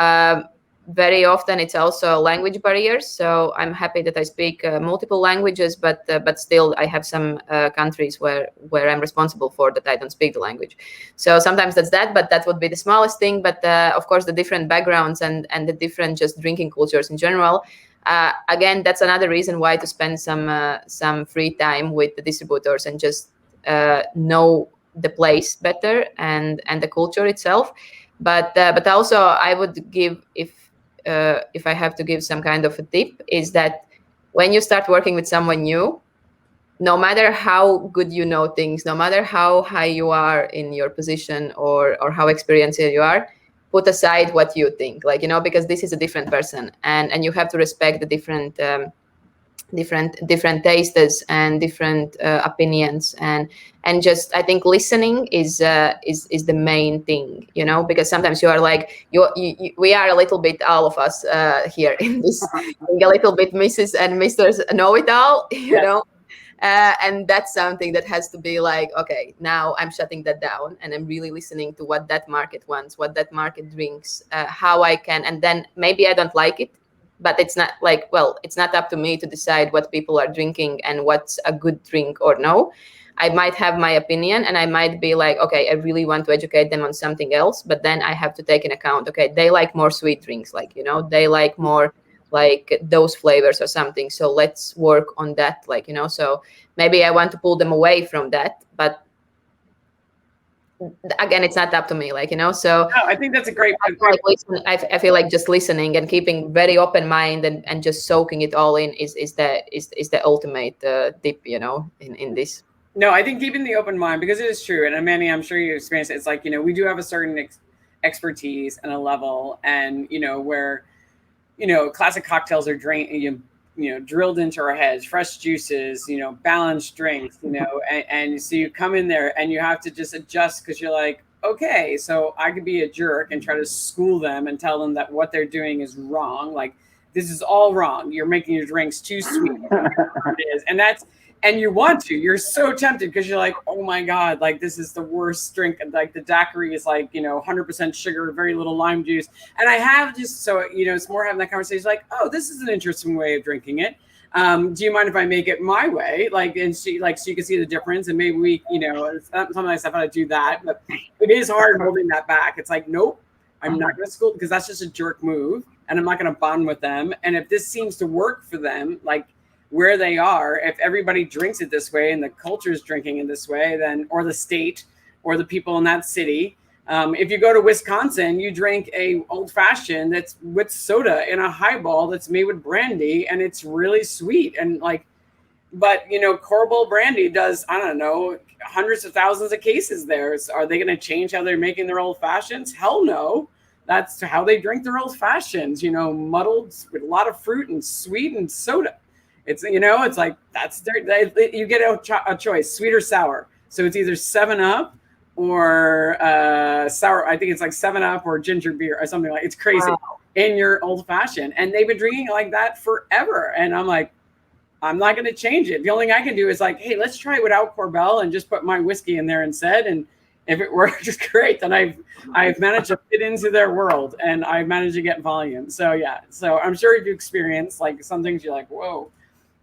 very often it's also language barriers. So I'm happy that I speak multiple languages, but still I have some countries where I'm responsible for that I don't speak the language. So sometimes that's that, but that would be the smallest thing. But of course, the different backgrounds and the different just drinking cultures in general. Again, that's another reason why to spend some free time with the distributors and just know the place better and the culture itself. But also I would give, if I have to give some kind of a tip, is that when you start working with someone new, no matter how good you know things, no matter how high you are in your position or how experienced you are, put aside what you think, like, because this is a different person, and you have to respect the different tastes and different opinions, and just, I think listening is the main thing, because sometimes you are like, we are a little bit, all of us here in this, a little bit Mrs. and Misters know it all, know. And that's something that has to be like, okay, now I'm shutting that down and I'm really listening to what that market wants, what that market drinks, how I can, and then maybe I don't like it, but it's not like, well, it's not up to me to decide what people are drinking and what's a good drink or no. I might have my opinion and I might be like, okay, I really want to educate them on something else, but then I have to take in account, okay, they like more sweet drinks, like, they like more like those flavors or something, so let's work on that, like, so maybe I want to pull them away from that, but again, it's not up to me, like, so no, I think that's a great I feel like just listening and keeping very open mind and just soaking it all in is the ultimate tip, in this. No, I think keeping the open mind, because it is true, and Manny, I'm sure you experienced it. It's like, we do have a certain expertise and a level, and where classic cocktails are drilled into our heads, fresh juices, balanced drinks, and so you come in there and you have to just adjust, because you're like, okay, so I could be a jerk and try to school them and tell them that what they're doing is wrong. Like, this is all wrong. You're making your drinks too sweet. It is. And you want to, you're so tempted, because you're like, oh my God, like, this is the worst drink. And like the daiquiri is like, 100% sugar, very little lime juice. And I have just, so, it's more having that conversation, like, oh, this is an interesting way of drinking it. Do you mind if I make it my way? Like, and so you can see the difference, and maybe we, sometimes I want to do that, but it is hard holding that back. It's like, nope, I'm not going to school, because that's just a jerk move, and I'm not going to bond with them. And if this seems to work for them, like, where they are, if everybody drinks it this way and the culture is drinking it this way, then, or the state or the people in that city, if you go to Wisconsin, you drink a old fashioned that's with soda in a highball that's made with brandy, and it's really sweet. And like, but Corbel brandy does, I don't know, hundreds of thousands of cases there. So are they going to change how they're making their old fashions? Hell no. That's how they drink their old fashions, muddled with a lot of fruit and sweet and soda. It's, it's like, that's you get a choice, sweet or sour. So it's either 7-Up or sour. I think it's like 7-Up or ginger beer or something like. It's crazy. Wow. In your old fashioned, and they've been drinking like that forever. And I'm like, I'm not going to change it. The only thing I can do is like, hey, let's try it without Corbel and just put my whiskey in there instead. And if it works, great. Then I've managed to fit into their world, and I've managed to get volume. So yeah. So I'm sure if you experience like some things, you're like, whoa,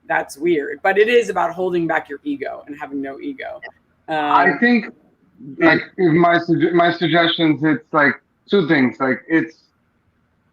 that's weird. But it is about holding back your ego and having no ego. I think, like, if my suggestions, it's like two things. Like, it's,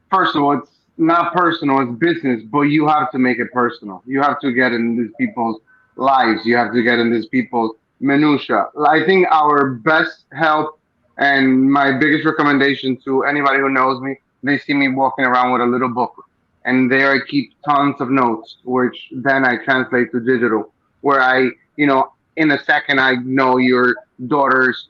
first of all, it's not personal, it's business, but you have to make it personal. You have to get in these people's lives. You have to get in these people's minutia. I think our best help and my biggest recommendation to anybody who knows me, they see me walking around with a little book, and there I keep tons of notes, which then I translate to digital, where I, in a second, I know your daughter's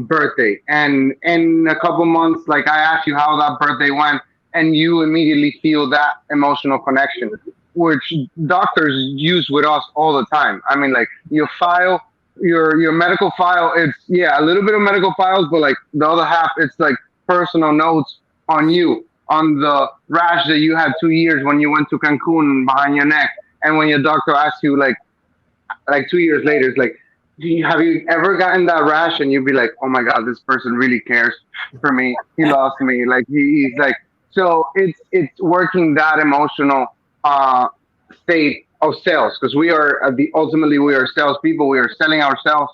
birthday, and in a couple months, like, I ask you how that birthday went, and you immediately feel that emotional connection, which doctors use with us all the time. I mean, like, your file, your medical file, it's, yeah, a little bit of medical files, but like the other half, it's like personal notes on you, on the rash that you had 2 years when you went to Cancun behind your neck, and when your doctor asks you, like 2 years later, it's like, have you ever gotten that rash? And you'd be like, oh my God, this person really cares for me. He loves me. Like, he's like, so it's working that emotional state of sales, because we are ultimately we are salespeople. We are selling ourselves,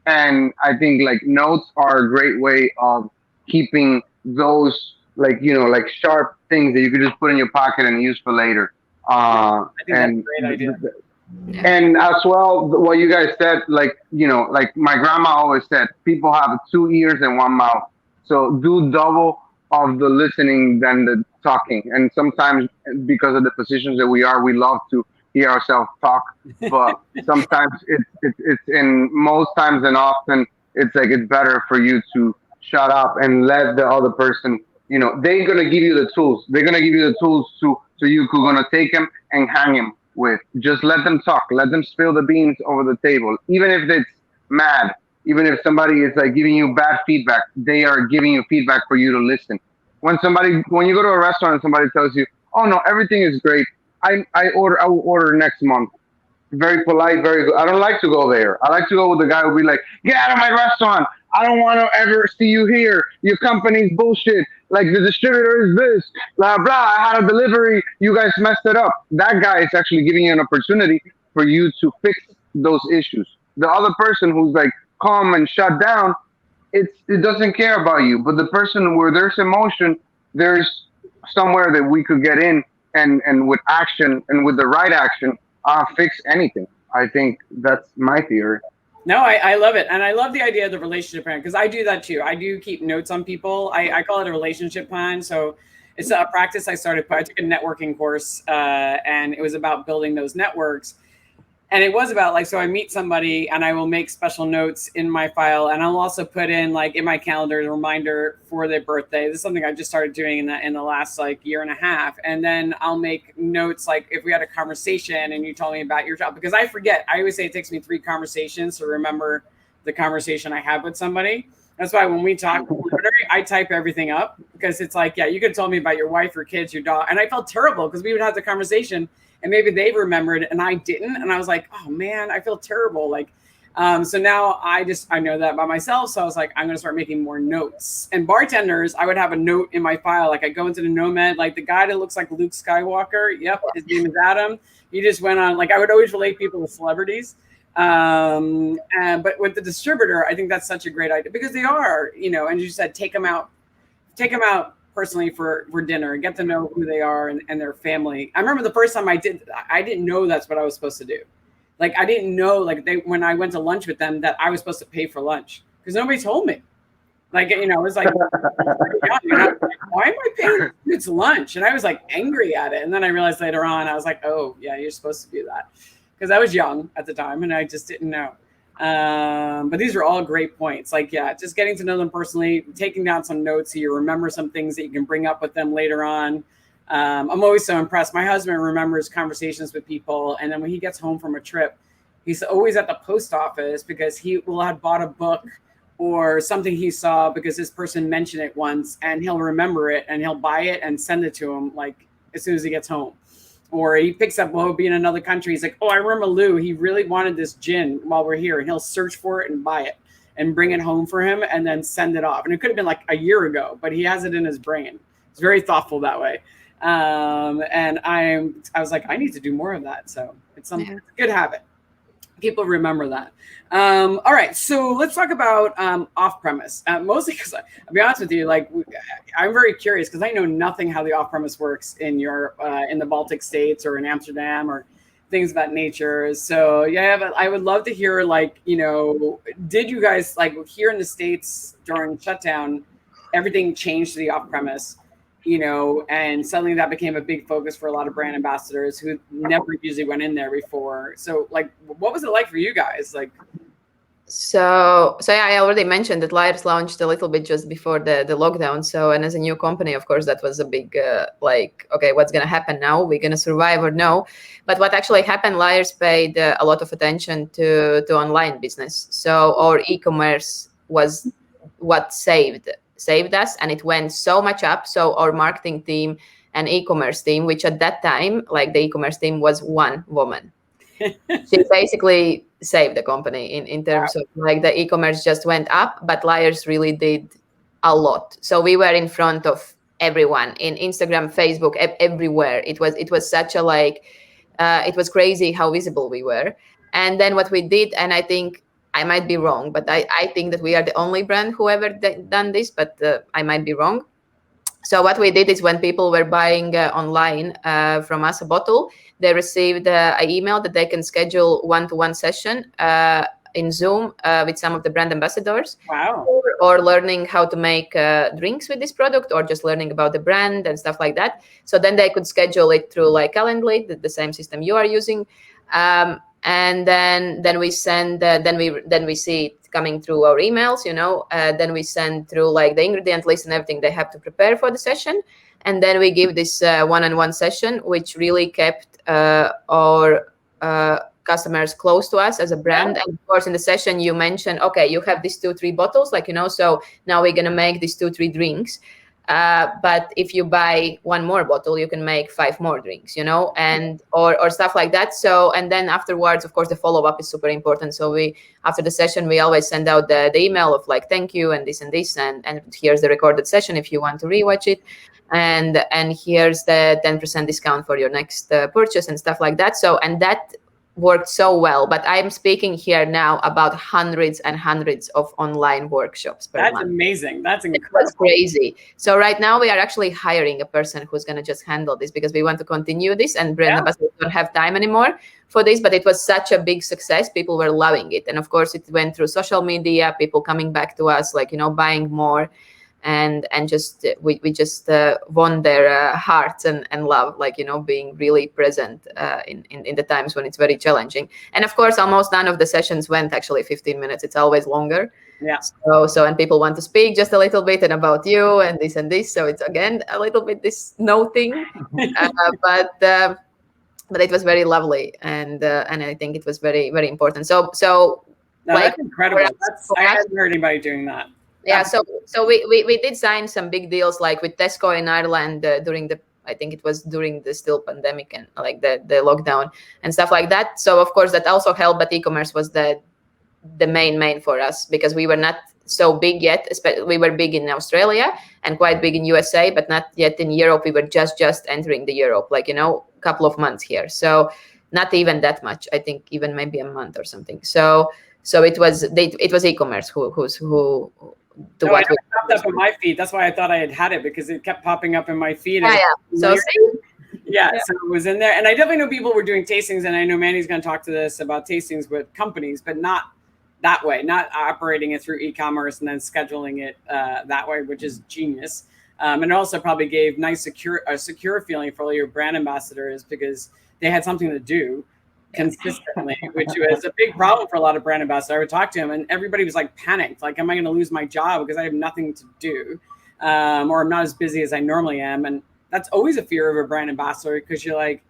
and I think like notes are a great way of keeping those, like, like sharp things that you could just put in your pocket and use for later. I think that's a great idea. And as well, what you guys said, like, like my grandma always said, people have 2 ears and 1 mouth. So do double of the listening than the talking. And sometimes because of the positions that we are, we love to hear ourselves talk. But sometimes it's in most times and often it's like it's better for you to shut up and let the other person. They're gonna give you the tools. They're gonna give you the tools to you who gonna take him and hang him with. Just let them talk. Let them spill the beans over the table. Even if it's mad, even if somebody is like giving you bad feedback, they are giving you feedback for you to listen. When you go to a restaurant and somebody tells you, "Oh no, everything is great. I will order next month." Very polite, very good. I don't like to go there. I like to go with the guy who'll be like, "Get out of my restaurant. I don't want to ever see you here. Your company's bullshit. Like the distributor is this, blah blah. I had a delivery. You guys messed it up." That guy is actually giving you an opportunity for you to fix those issues. The other person who's like calm and shut down, it doesn't care about you. But the person where there's emotion, there's somewhere that we could get in and with action and with the right action, fix anything. I think that's my theory. No, I love it. And I love the idea of the relationship plan because I do that too. I do keep notes on people. I call it a relationship plan. So it's a practice I started. I took a networking course and it was about building those networks. And it was about so I meet somebody and I will make special notes in my file. And I'll also put in in my calendar, a reminder for their birthday. This is something I just started doing in the last year and a half. And then I'll make notes if we had a conversation and you told me about your job, because I forget. I always say it takes me 3 conversations to remember the conversation I had with somebody. That's why when we talk, I type everything up because it's you could have told me about your wife, your kids, your dog. And I felt terrible because we would have the conversation and maybe they remembered and I didn't. And I was like, oh man, I feel terrible. So now I know that by myself. So I was like, I'm going to start making more notes. And bartenders, I would have a note in my file. I go into the Nomad, the guy that looks like Luke Skywalker. Yep. His name is Adam. He just went on, I would always relate people with celebrities. But with the distributor, I think that's such a great idea because they are, and you said, take them out personally for dinner and get to know who they are and their family. I remember the first time I didn't know that's what I was supposed to do. I didn't know when I went to lunch with them that I was supposed to pay for lunch because nobody told me. It was why am I paying it's lunch? And I was angry at it. And then I realized later on, I was oh yeah, you're supposed to do that because I was young at the time and I just didn't know. But these are all great points. Just getting to know them personally, taking down some notes so you remember some things that you can bring up with them later on. I'm always so impressed. My husband remembers conversations with people. And then when he gets home from a trip, he's always at the post office because he will have bought a book or something he saw because this person mentioned it once and he'll remember it and he'll buy it and send it to him as soon as he gets home. Or he picks up, he'll be in another country. He's I remember Lou, he really wanted this gin while we're here. And he'll search for it and buy it and bring it home for him and then send it off. And it could have been a year ago, but he has it in his brain. It's very thoughtful that way. And I was I need to do more of that. So it's a good habit. People remember that. All right, so let's talk about off-premise. Mostly because, I'll be honest with you, I'm very curious because I know nothing how the off-premise works in your in the Baltic states or in Amsterdam or things of that nature. So yeah, I would love to hear did you guys here in the States during shutdown, everything changed to the off-premise? And suddenly that became a big focus for a lot of brand ambassadors who never usually went in there before. So what was it like for you guys? So yeah, I already mentioned that Lyres launched a little bit just before the lockdown. So, and as a new company, of course, that was a big, okay, what's going to happen now? We're going to survive or no? But what actually happened, Lyres paid a lot of attention to online business. So our e-commerce was what saved us, and it went so much up. So our marketing team and e-commerce team, which at that time, the e-commerce team was one woman. She basically saved the company in terms of the e-commerce just went up, but Lyres really did a lot. So we were in front of everyone in Instagram, Facebook, everywhere. It was such a it was crazy how visible we were. And then what we did, and I think I might be wrong, but I think that we are the only brand who ever done this, but I might be wrong. So what we did is when people were buying online from us a bottle, they received an email that they can schedule one-to-one session in Zoom with some of the brand ambassadors. Wow. Or learning how to make drinks with this product, or just learning about the brand and stuff like that. So then they could schedule it through like Calendly, the same system you are using. And then we send, then we see it coming through our emails, then we send through like the ingredient list and everything they have to prepare for the session. And then we give this one-on-one session, which really kept our customers close to us as a brand. And of course, in the session you mentioned, okay, you have these 2-3 bottles, so now we're going to make these 2-3 drinks. But if you buy 1 more bottle, you can make 5 more drinks, and or stuff like that. So, and then afterwards, of course, the follow-up is super important. So after the session, we always send out the email of like, thank you, and this and this, and here's the recorded session if you want to rewatch it. And here's the 10% discount for your next purchase and stuff like that. So, and that worked so well. But I'm speaking here now about hundreds and hundreds of online workshops per month. That's amazing. That's incredible. That's crazy. So right now we are actually hiring a person who's going to just handle this, because we want to continue this, and brand ambassadors don't have time anymore for this. But it was such a big success. People were loving it. And of course it went through social media, people coming back to us, like, buying more. And just we just won their hearts and love, like, being really present in the times when it's very challenging. And of course, almost none of the sessions went actually 15 minutes. It's always longer. Yeah. So and people want to speak just a little bit and about you and this and this. So it's again a little bit this no thing, but it was very lovely, and I think it was very, very important. So no, like, that's incredible. I haven't heard anybody doing that. Yeah, so we did sign some big deals, like with Tesco in Ireland during I think it was during the still pandemic and like the lockdown and stuff like that. So of course that also helped, but e-commerce was the main for us, because we were not so big yet. We were big in Australia and quite big in USA, but not yet in Europe. We were just entering the Europe, like, couple of months here. So not even that much. I think even maybe a month or something. So it was e-commerce who I popped up in my feed. That's why I thought I had it, because it kept popping up in my feed. So so it was in there. And I definitely know people were doing tastings, and I know Manny's going to talk to this about tastings with companies, but not that way, not operating it through e-commerce and then scheduling it that way, which is genius. And it also probably gave a secure feeling for all your brand ambassadors, because they had something to do consistently, which was a big problem for a lot of brand ambassadors. I would talk to him and everybody was like panicked, like, am I going to lose my job because I have nothing to do, or I'm not as busy as I normally am? And that's always a fear of a brand ambassador, because you're like,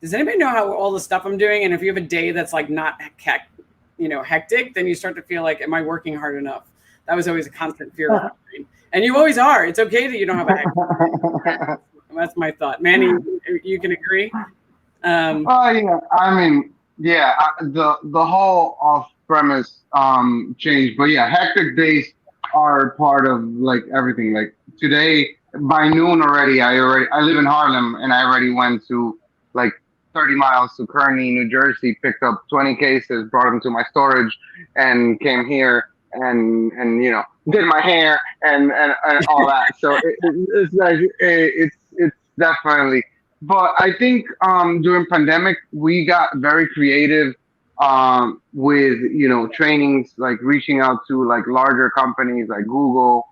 does anybody know how all the stuff I'm doing? And if you have a day that's like not hectic, then you start to feel like, am I working hard enough? That was always a constant fear of mine. And you always are. It's okay that you don't have a hectic. That's my thought. Manny, you can agree? Yeah. I mean, yeah, the whole off premise changed, but yeah, hectic days are part of like everything. Like today by noon already, I live in Harlem, and I already went to like 30 miles to Kearney, New Jersey, picked up 20 cases, brought them to my storage, and came here and did my hair and all that. So it's like it's definitely. But I think during pandemic, we got very creative with, trainings, like reaching out to like larger companies like Google,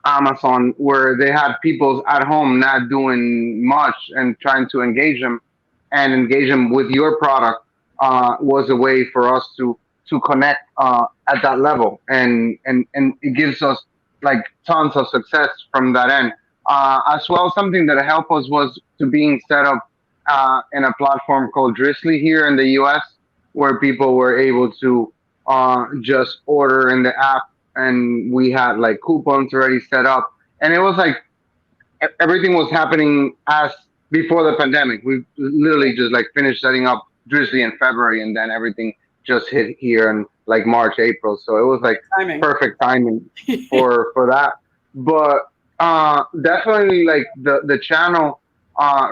Amazon, where they had people at home not doing much and trying to engage them with your product was a way for us to connect at that level. And it gives us like tons of success from that end. As well, something that helped us was to being set up in a platform called Drizzly here in the US, where people were able to just order in the app, and we had like coupons already set up, and it was like everything was happening as before the pandemic. We literally just like finished setting up Drizzly in February, and then everything just hit here in like March, April. So it was like perfect timing for that. But definitely like the channel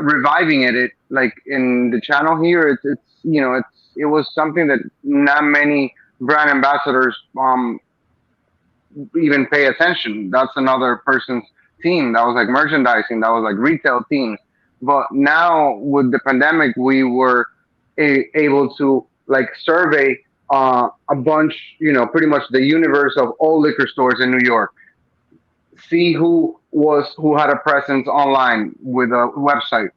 reviving it like in the channel here, it was something that not many brand ambassadors even pay attention. That's another person's team. That was like merchandising, that was like retail teams. But now with the pandemic, we were able to like survey a bunch, pretty much the universe of all liquor stores in New York, see who had a presence online with a website.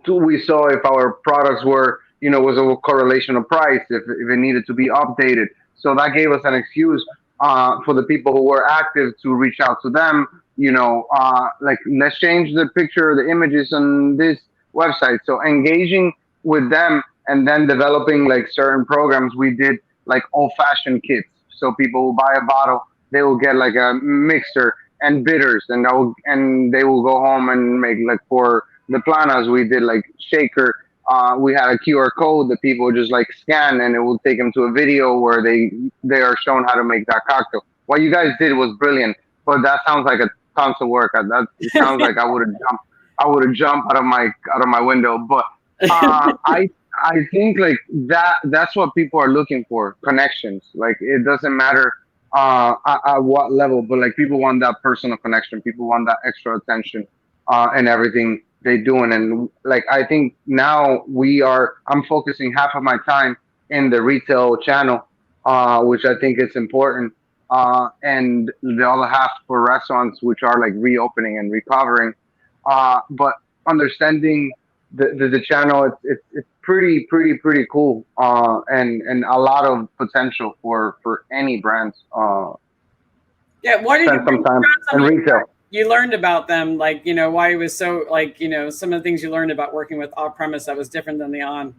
Two, we saw if our products were, was a correlation of price, if it needed to be updated. So that gave us an excuse for the people who were active to reach out to them. Like, let's change the picture, the images on this website. So engaging with them and then developing like certain programs. We did like old-fashioned kits. So people will buy a bottle, they will get like a mixer and bitters, and they will go home and make like for the planas. We did like shaker. We had a QR code that people just like scan, and it will take them to a video where they are shown how to make that cocktail. What you guys did was brilliant, but that sounds like a tons of work. That it sounds like I would have jumped out of my window. But I think like that's what people are looking for, connections. Like, it doesn't matter at what level, but like people want that personal connection. People want that extra attention and everything they doing. And like, I think now I'm focusing half of my time in the retail channel, which I think is important, and the other half for restaurants, which are like reopening and recovering. But understanding the channel, it's pretty cool, and a lot of potential for any brands. Yeah, what did Spend some time in retail. You learned about them, like, why it was so, like, some of the things you learned about working with off premise that was different than the on.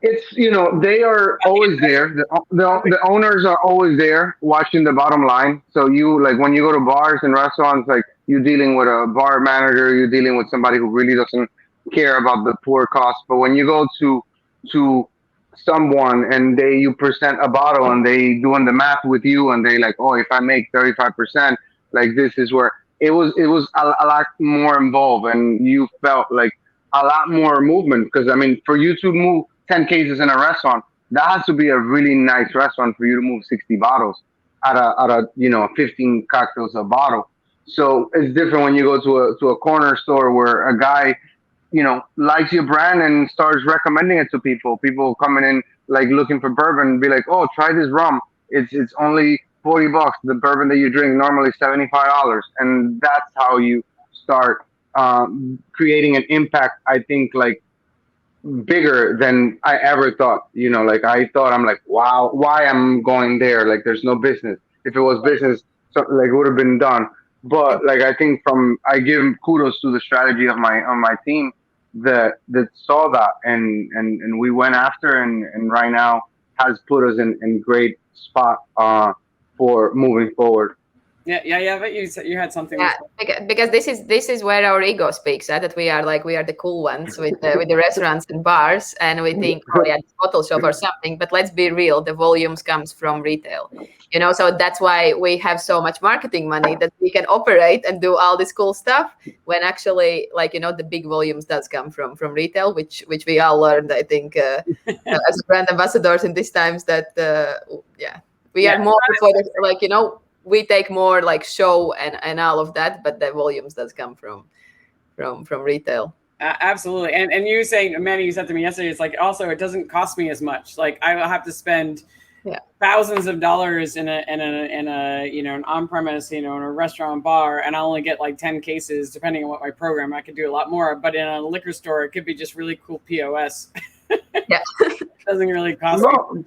It's, they are always there. The owners are always there watching the bottom line. So you, like, when you go to bars and restaurants, like, you're dealing with a bar manager, you're dealing with somebody who really doesn't care about the poor cost. But when you go to someone and you present a bottle and they doing the math with you, and they like, oh, if I make 35%, like, this is where it was a lot more involved, and you felt like a lot more movement. Because I mean, for you to move 10 cases in a restaurant, that has to be a really nice restaurant for you to move 60 bottles at a 15 cocktails a bottle. So it's different when you go to a corner store where a guy, likes your brand and starts recommending it to people. People coming in like looking for bourbon and be like, oh, try this rum. It's only $40. The bourbon that you drink normally $75, and that's how you start creating an impact. I think like bigger than I ever thought. Like, I thought, I'm like, wow, why I'm going there? Like, there's no business. If it was business, so, like, it would have been done. But like, I think I give kudos to the strategy of my team that saw that, and we went after, and right now has put us in great spot for moving forward. Yeah. But you had something. Yeah, because this is where our ego speaks, that we are the cool ones with the restaurants and bars, and we think, oh yeah, it's bottle shop or something. But let's be real, the volumes comes from retail, So that's why we have so much marketing money that we can operate and do all this cool stuff. When actually, like, the big volumes does come from retail, which we all learned, I think, as brand ambassadors in these times. That we are more for the, like, we take more like show and all of that, but the volumes does come from retail. Absolutely. And you were saying, Manny, you said to me yesterday, it's like, also, it doesn't cost me as much. Like, I will have to spend thousands of dollars in an on-premise, in a restaurant bar, and I'll only get like 10 cases, depending on what my program. I could do a lot more, but in a liquor store, it could be just really cool POS. Yeah. Doesn't really cost me.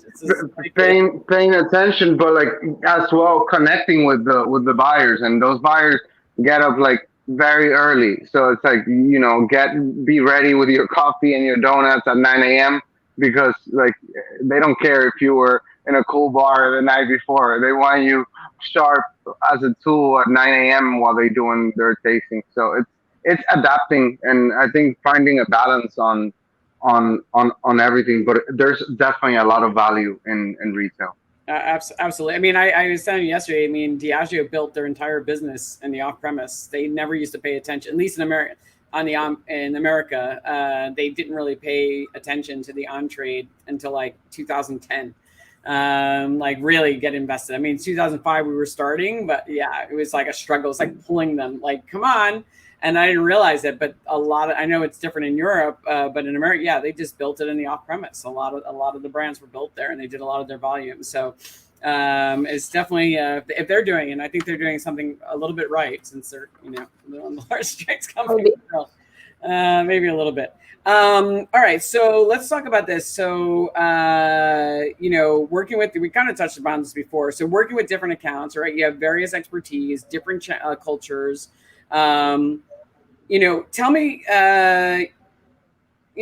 Paying attention, but like, as well, connecting with the buyers, and those buyers get up like very early. So it's like, be ready with your coffee and your donuts at 9 a.m. because like, they don't care if you were in a cool bar the night before. They want you sharp as a tool at 9 a.m. while they're doing their tasting. So it's adapting, and I think finding a balance on everything, but there's definitely a lot of value in retail. Absolutely. I mean, I was telling you yesterday, I mean, Diageo built their entire business in the off-premise. They never used to pay attention, at least in America. In America, they didn't really pay attention to the on-trade until like 2010. Like, really get invested. I mean, 2005 we were starting, but yeah, it was like a struggle. It's like pulling them, like, come on. And I didn't realize it, but I know it's different in Europe, but in America, yeah, they just built it in the off-premise. A lot of the brands were built there, and they did a lot of their volume. So it's definitely if they're doing it, and I think they're doing something a little bit right, since they're on the large drinks company, maybe a little bit. All right, so let's talk about this. So working with, we kind of touched upon this before. So working with different accounts, right? You have various expertise, different cultures. Tell me,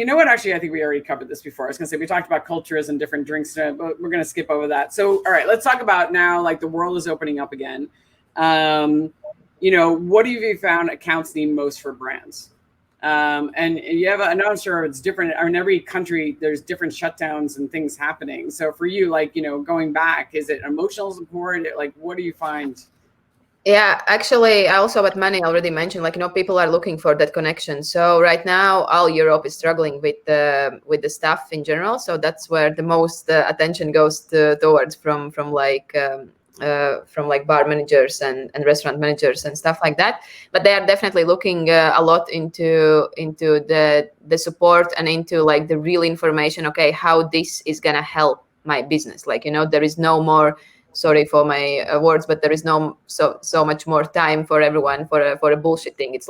what? Actually, I think we already covered this before. I was going to say we talked about cultures and different drinks, but we're going to skip over that. So, all right, let's talk about now. Like the world is opening up again. What have you found accounts need most for brands? And you have, I'm not sure it's different. In every country, there's different shutdowns and things happening. So for you, going back, is it emotional support? Like, what do you find? Yeah, actually, also what Manny already mentioned, people are looking for that connection. So right now, all Europe is struggling with the staff in general. So that's where the most attention goes towards from bar managers and restaurant managers and stuff like that. But they are definitely looking a lot into the support and into the real information. Okay, how this is gonna help my business? There is no more. Sorry for my words, but there is no so much more time for everyone for a bullshitting. It's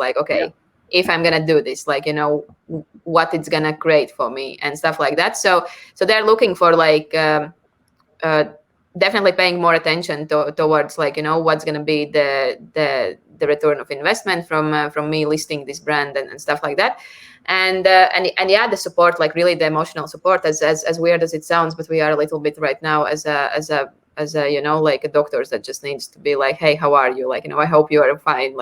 if I'm gonna do this, what it's gonna create for me and stuff like that. So they're looking for definitely paying more attention towards what's gonna be the return of investment from me listing this brand and stuff like that. And yeah, the support, really the emotional support, as weird as it sounds, but we are a little bit right now as a doctors that just needs to be hey, how are you? I hope you are fine.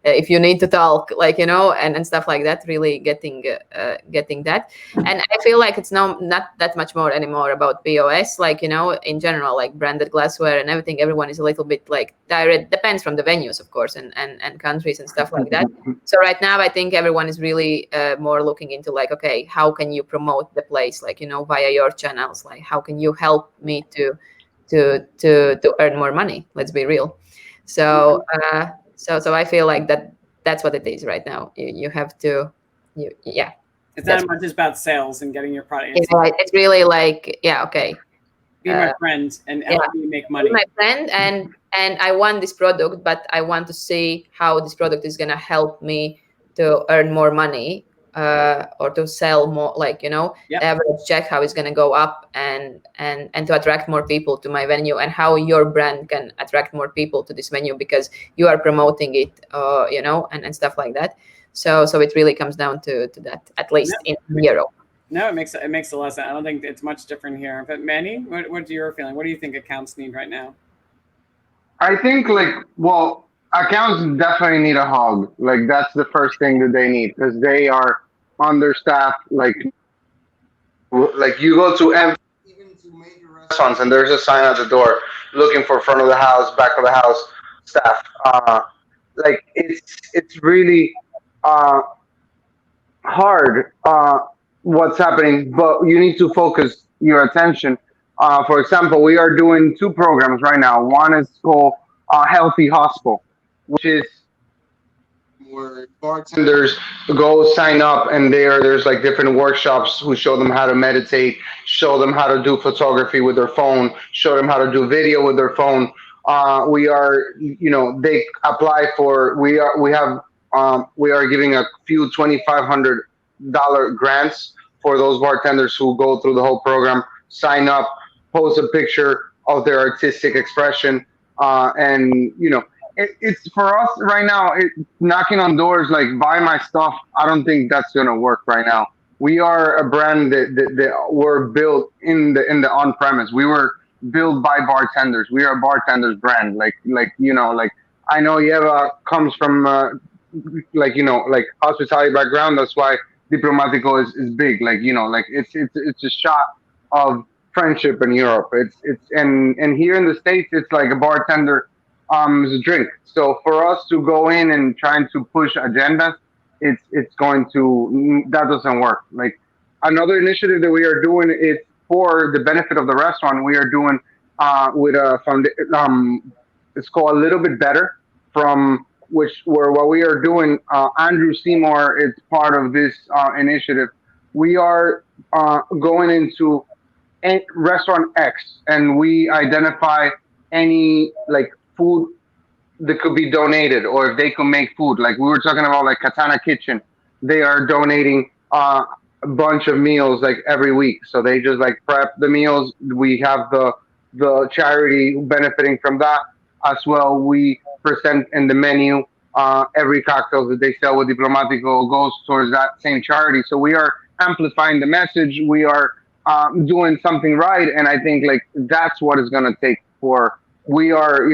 If you need to talk, and stuff like that, really getting that. And I feel it's not that much more anymore about POS, in general, branded glassware and everything. Everyone is a little bit tired. Depends from the venues, of course, and countries and stuff like that. So right now, I think everyone is really more looking into okay, how can you promote the place, via your channels? How can you help me to earn more money? Let's be real. So so I feel that's what it is right now. You have to, yeah. It's not much about sales and getting your product. It's really okay. Be my friend and help me make money. Be my friend, and I want this product, but I want to see how this product is gonna help me to earn more money. Or to sell more, the average check, how it's going to go up, and to attract more people to my venue, and how your brand can attract more people to this venue because you are promoting it, and stuff like that. So it really comes down to that, at least in Europe. No, it makes a lot of sense. I don't think it's much different here. But Manny, what's your feeling? What do you think accounts need right now? I think accounts definitely need a hug. That's the first thing that they need, because they are understaffed. You go to even to major restaurants and there's a sign at the door looking for front of the house, back of the house staff. It's really hard what's happening, but you need to focus your attention. For example, we are doing 2 programs right now. One is called Healthy Hospital, which is where bartenders go sign up, and there's different workshops who show them how to meditate, show them how to do photography with their phone, show them how to do video with their phone. We are, they apply for, we are giving a few $2,500 grants for those bartenders who go through the whole program, sign up, post a picture of their artistic expression, and it's for us right now. Knocking on doors buy my stuff. I don't think that's gonna work right now. We are a brand that were built in the on premise. We were built by bartenders. We are a bartenders brand. I know Leva comes from hospitality background. That's why Diplomático is big. It's a shot of friendship in Europe. And here in the States, it's a bartender is a drink. So for us to go in and trying to push agendas, it's going to, that doesn't work. Another initiative that we are doing is for the benefit of the restaurant. We are doing with a it's called A Little Bit Better from where what we are doing, Andrew Seymour is part of this initiative. We are going into restaurant X, and we identify any like food that could be donated, or if they can make food. Like we were talking about, like Katana Kitchen, they are donating a bunch of meals like every week. So they just like prep the meals. We have the charity benefiting from that as well. We present in the menu every cocktail that they sell with Diplomático goes towards that same charity. So we are amplifying the message. We are doing something right, and I think like that's what it's gonna take for. We are,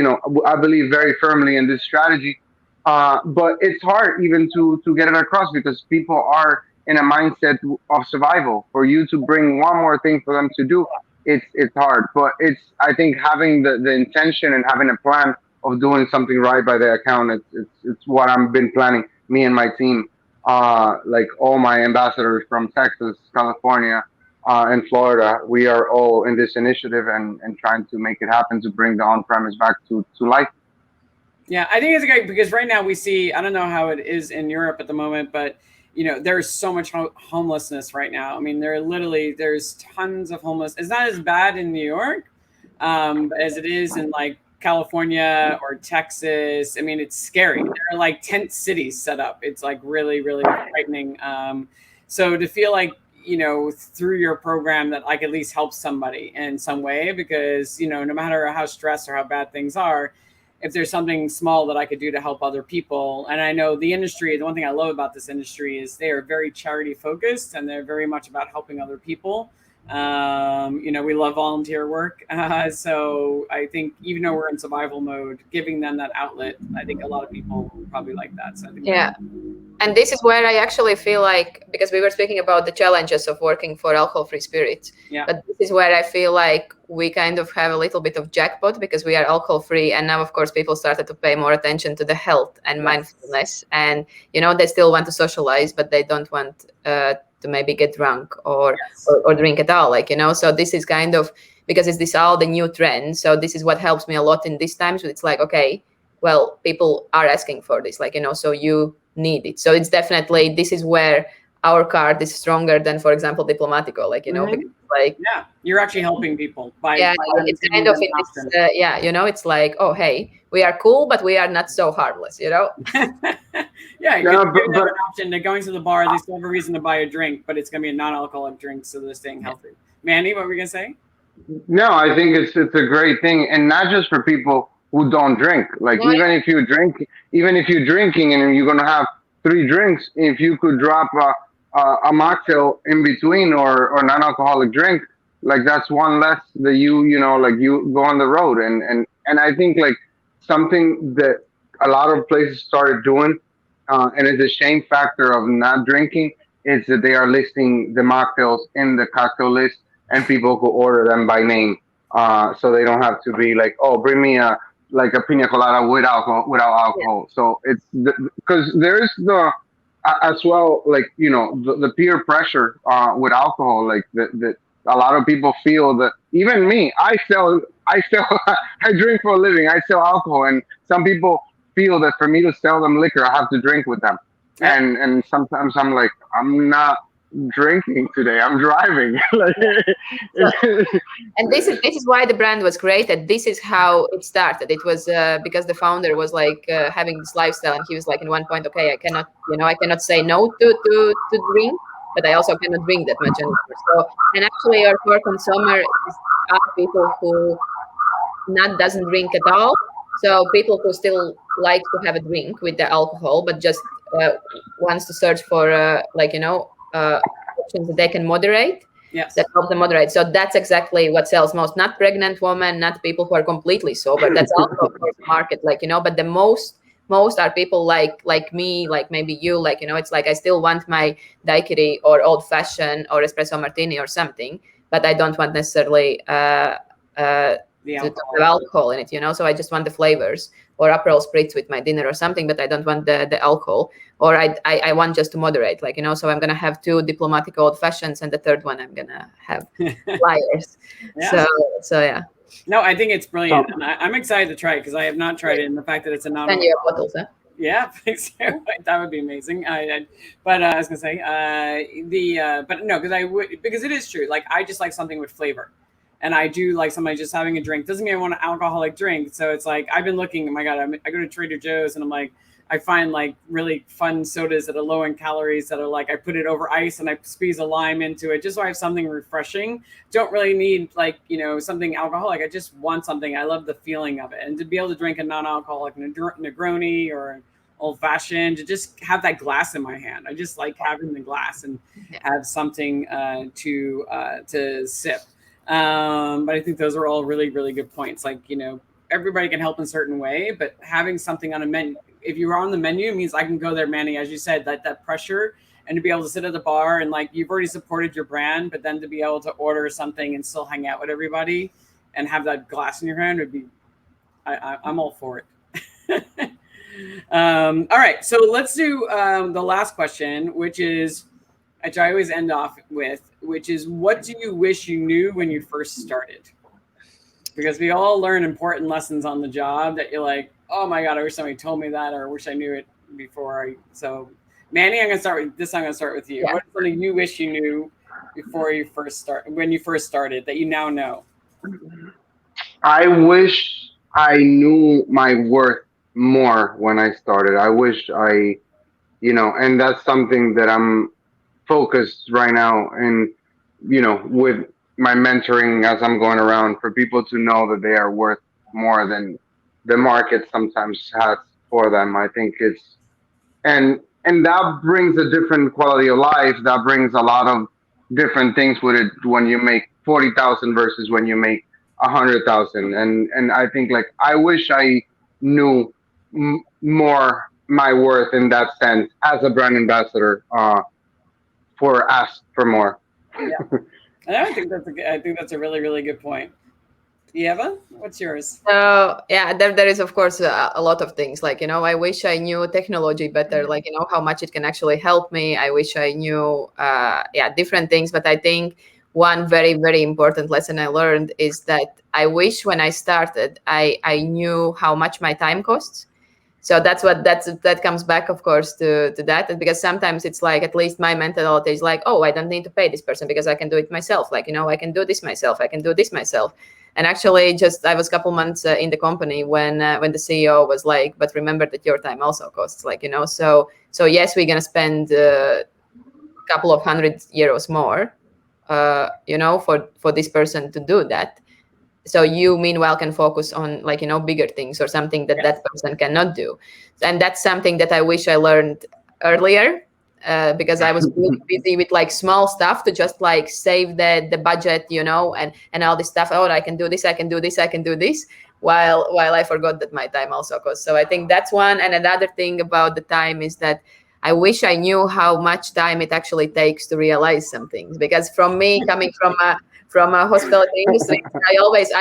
I believe very firmly in this strategy, but it's hard even to get it across because people are in a mindset of survival. For you to bring one more thing for them to do, it's hard. But it's, I think, having the intention and having a plan of doing something right by the account. It's what I've been planning. Me and my team, like all my ambassadors from Texas, California, in Florida, we are all in this initiative and trying to make it happen to bring the on-premise back to life. Yeah, I think it's great because right now we see, I don't know how it is in Europe at the moment, but there's so much homelessness right now. I mean, there's tons of homeless. It's not as bad in New York as it is in like California or Texas. I mean, it's scary. There are like tent cities set up. It's like really, really frightening. So to feel like, through your program that I could at least help somebody in some way, because, no matter how stressed or how bad things are, if there's something small that I could do to help other people. And I know the industry, the one thing I love about this industry is they are very charity focused and they're very much about helping other people. We love volunteer work. So I think even though we're in survival mode, giving them that outlet, I think a lot of people probably like that. So I think and this is where I actually feel like, because we were speaking about the challenges of working for alcohol-free spirits, but this is where I feel like we kind of have a little bit of jackpot because we are alcohol-free, and now of course people started to pay more attention to the health and mindfulness, and they still want to socialize, but they don't want to maybe get drunk or drink at all, so this is kind of, because it's this all the new trend, so this is what helps me a lot in these times. It's like, okay, well, people are asking for this, so you need it. So it's definitely, this is where our card is stronger than, for example, Diplomático, because, you're actually helping people by it's kind of in this, it's like, oh, hey, we are cool, but we are not so harmless, Yeah, you have an option. They're going to the bar, they still have a reason to buy a drink, but it's going to be a non-alcoholic drink, so they're staying healthy. Manny, what were you going to say? No, I think it's a great thing, and not just for people who don't drink. Like even if you're drinking and you're gonna have 3 drinks, if you could drop a mocktail in between or non-alcoholic drink, like that's one less that you go on the road, and I think like something that a lot of places started doing, and it's a shame factor of not drinking, is that they are listing the mocktails in the cocktail list, and people could order them by name, so they don't have to be like, oh, bring me a pina colada without alcohol. So it's because there's as well, like the peer pressure with alcohol, like that a lot of people feel that. Even me, I drink for a living. I sell alcohol, and some people feel that for me to sell them liquor, I have to drink with them. And sometimes I'm like, I'm not drinking today, I'm driving. And this is why the brand was created. This is how it started. It was because the founder was like having this lifestyle, and he was like, in one point, okay, I cannot say no to drink, but I also cannot drink that much anymore. So, and actually our core consumer are people who doesn't drink at all. So people who still like to have a drink with the alcohol, but just wants to search for options that they can moderate. That help them moderate. So that's exactly what sells most. Not pregnant women, not people who are completely sober. That's also the market, but the most are people like me, like maybe you, it's like I still want my daiquiri or old fashioned or espresso martini or something, but I don't want necessarily to have alcohol in it, so I just want the flavors, or Aperol spritz with my dinner or something, but I don't want the alcohol, or I want just to moderate, so I'm gonna have 2 Diplomático old fashions, and the third one I'm gonna have Lyres. So yeah. No, I think it's brilliant, and I'm excited to try it because I have not tried it, and the fact that it's a non. And you have bottles, huh? Yeah, that would be amazing. But I was gonna say but no, because it is true. Like I just like something with flavor, and I do like somebody just having a drink. Doesn't mean I want an alcoholic drink. So it's like I've been looking. Oh my god, I go to Trader Joe's and I'm like, I find like really fun sodas that are low in calories that are like I put it over ice and I squeeze a lime into it just so I have something refreshing. Don't really need like, something alcoholic. I just want something. I love the feeling of it. And to be able to drink a non-alcoholic Negroni or old fashioned, to just have that glass in my hand. I just like having the glass and have something to sip. But I think those are all really, really good points. Like, everybody can help in a certain way, but having something on a menu, if you're on the menu, it means I can go there, Manny, as you said, that pressure, and to be able to sit at the bar and like you've already supported your brand, but then to be able to order something and still hang out with everybody and have that glass in your hand would be, I'm all for it. All right, so let's do the last question, which I always end off with, which is, what do you wish you knew when you first started? Because we all learn important lessons on the job that you're like, oh my God, I wish somebody told me that, or I wish I knew it before. So Manny, I'm going to start with you. Yeah. What is something you wish you knew when you first started that you now know? I wish I knew my worth more when I started. I wish and that's something that I'm focused right now and, with my mentoring as I'm going around, for people to know that they are worth more than the market sometimes has for them. I think and that brings a different quality of life. That brings a lot of different things with it when you make 40,000 versus when you make 100,000. And I think like I wish I knew more my worth in that sense as a brand ambassador for ask for more. Yeah. And I think that's a really, really good point. Eva, what's yours? So yeah, there is of course a lot of things. Like, I wish I knew technology better, like, how much it can actually help me. I wish I knew different things. But I think one very, very important lesson I learned is that I wish when I started, I knew how much my time costs. So that comes back, of course, to that. And because sometimes it's like, at least my mentality is like, oh, I don't need to pay this person because I can do it myself. Like, I can do this myself. I can do this myself. And actually, I was a couple months in the company when the CEO was like, but remember that your time also costs. Like, so yes, we're gonna spend a couple of €100 more, for this person to do that. So you meanwhile can focus on like, bigger things or something that that person cannot do. And that's something that I wish I learned earlier, because I was really busy with like small stuff to just like save the budget, and all this stuff. Oh, I can do this, I can do this, I can do this, while I forgot that my time also costs. So I think that's one. And another thing about the time is that I wish I knew how much time it actually takes to realize some things. Because from me, coming from a hospitality industry,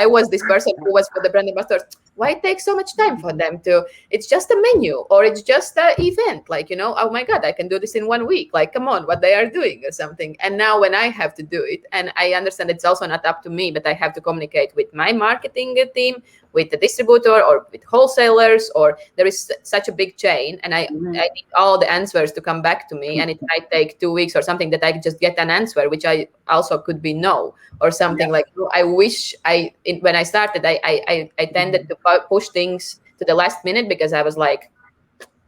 I was this person who was for the brand ambassadors. Why it takes so much time for them to? It's just a menu, or it's just an event. Like, oh my God, I can do this in 1 week. Like, come on, what they are doing or something. And now when I have to do it, and I understand it's also not up to me, but I have to communicate with my marketing team, with the distributor, or with wholesalers, or there is such a big chain, and I need all the answers to come back to me, and it might take 2 weeks or something that I just get an answer, which I also could be no, or something. Like, I wish when I started, I tended to push things to the last minute, because I was like,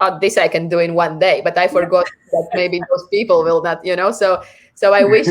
oh, this I can do in 1 day, but I forgot that maybe those people will not, so I wish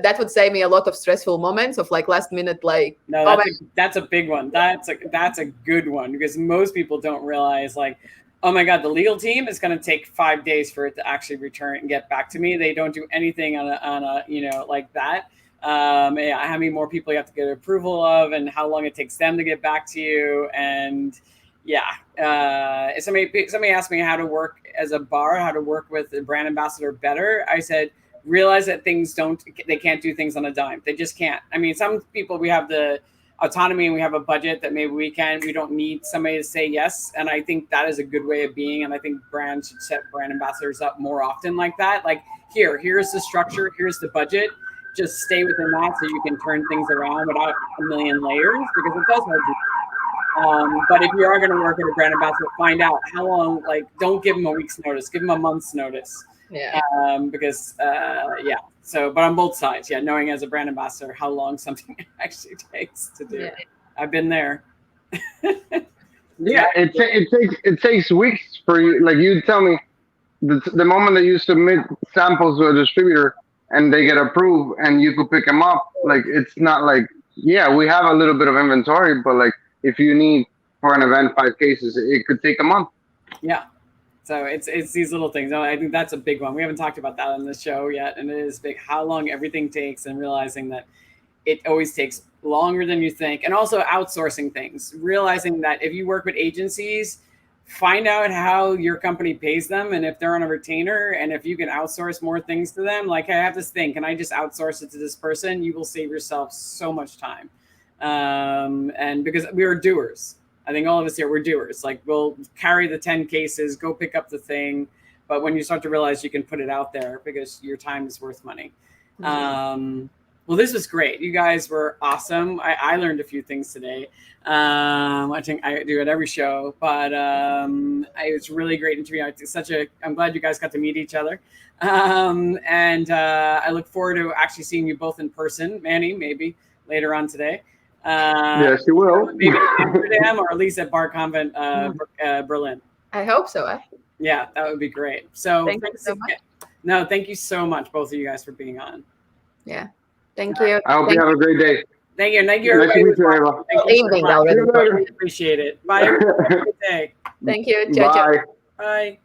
that would save me a lot of stressful moments of like last minute, like, no, that's a big one. That's a good one, because most people don't realize, like, oh my God, the legal team is going to take 5 days for it to actually return and get back to me. They don't do anything on a like that. How many more people you have to get approval of, and how long it takes them to get back to you. And if somebody asked me how to work as a bar, how to work with a brand ambassador better, I said, realize that they can't do things on a dime. They just can't. I mean, some people, we have the autonomy and we have a budget that maybe we don't need somebody to say yes. And I think that is a good way of being. And I think brands should set brand ambassadors up more often like that. Like, here's the structure, here's the budget. Just stay within that so you can turn things around without a million layers, because it does hurt you. But if you are going to work with a brand ambassador, find out how long. Like, don't give them a week's notice. Give them a month's notice. Yeah. Because yeah. So, but on both sides, yeah, knowing as a brand ambassador how long something actually takes to do. Yeah. I've been there. Yeah, it takes weeks for you. Like you tell me, the moment that you submit samples to a distributor and they get approved and you could pick them up, like it's not like, yeah, we have a little bit of inventory, but like if you need for an event 5 cases, it could take a month. Yeah. So it's these little things. I think that's a big one. We haven't talked about that on the show yet, and it is big how long everything takes, and realizing that it always takes longer than you think, and also outsourcing things, realizing that if you work with agencies, find out how your company pays them and if they're on a retainer, and if you can outsource more things to them. Like, I have this thing, can I just outsource it to this person? You will save yourself so much time. And because we are doers, I think all of us here, we're doers. Like, we'll carry the 10 cases, go pick up the thing. But when you start to realize you can put it out there because your time is worth money. Well, this was great. You guys were awesome. I learned a few things today. I think I do at every show, but it was really great interview. I'm glad you guys got to meet each other. And I look forward to actually seeing you both in person, Manny, maybe later on today. Yes, you will. Maybe in Amsterdam or at least at Bar Convent, Berlin. I hope so. Yeah, that would be great. So Thank you so much. No, thank you so much, both of you guys, for being on. Yeah. Thank you. I hope you have a great day. Thank you. Thank you, Nice to everybody. meet you, Eva. Thank you so Evening much. already. Really appreciate it. Bye, everybody. Have a good day. Thank you. Ciao, ciao. Bye. Bye.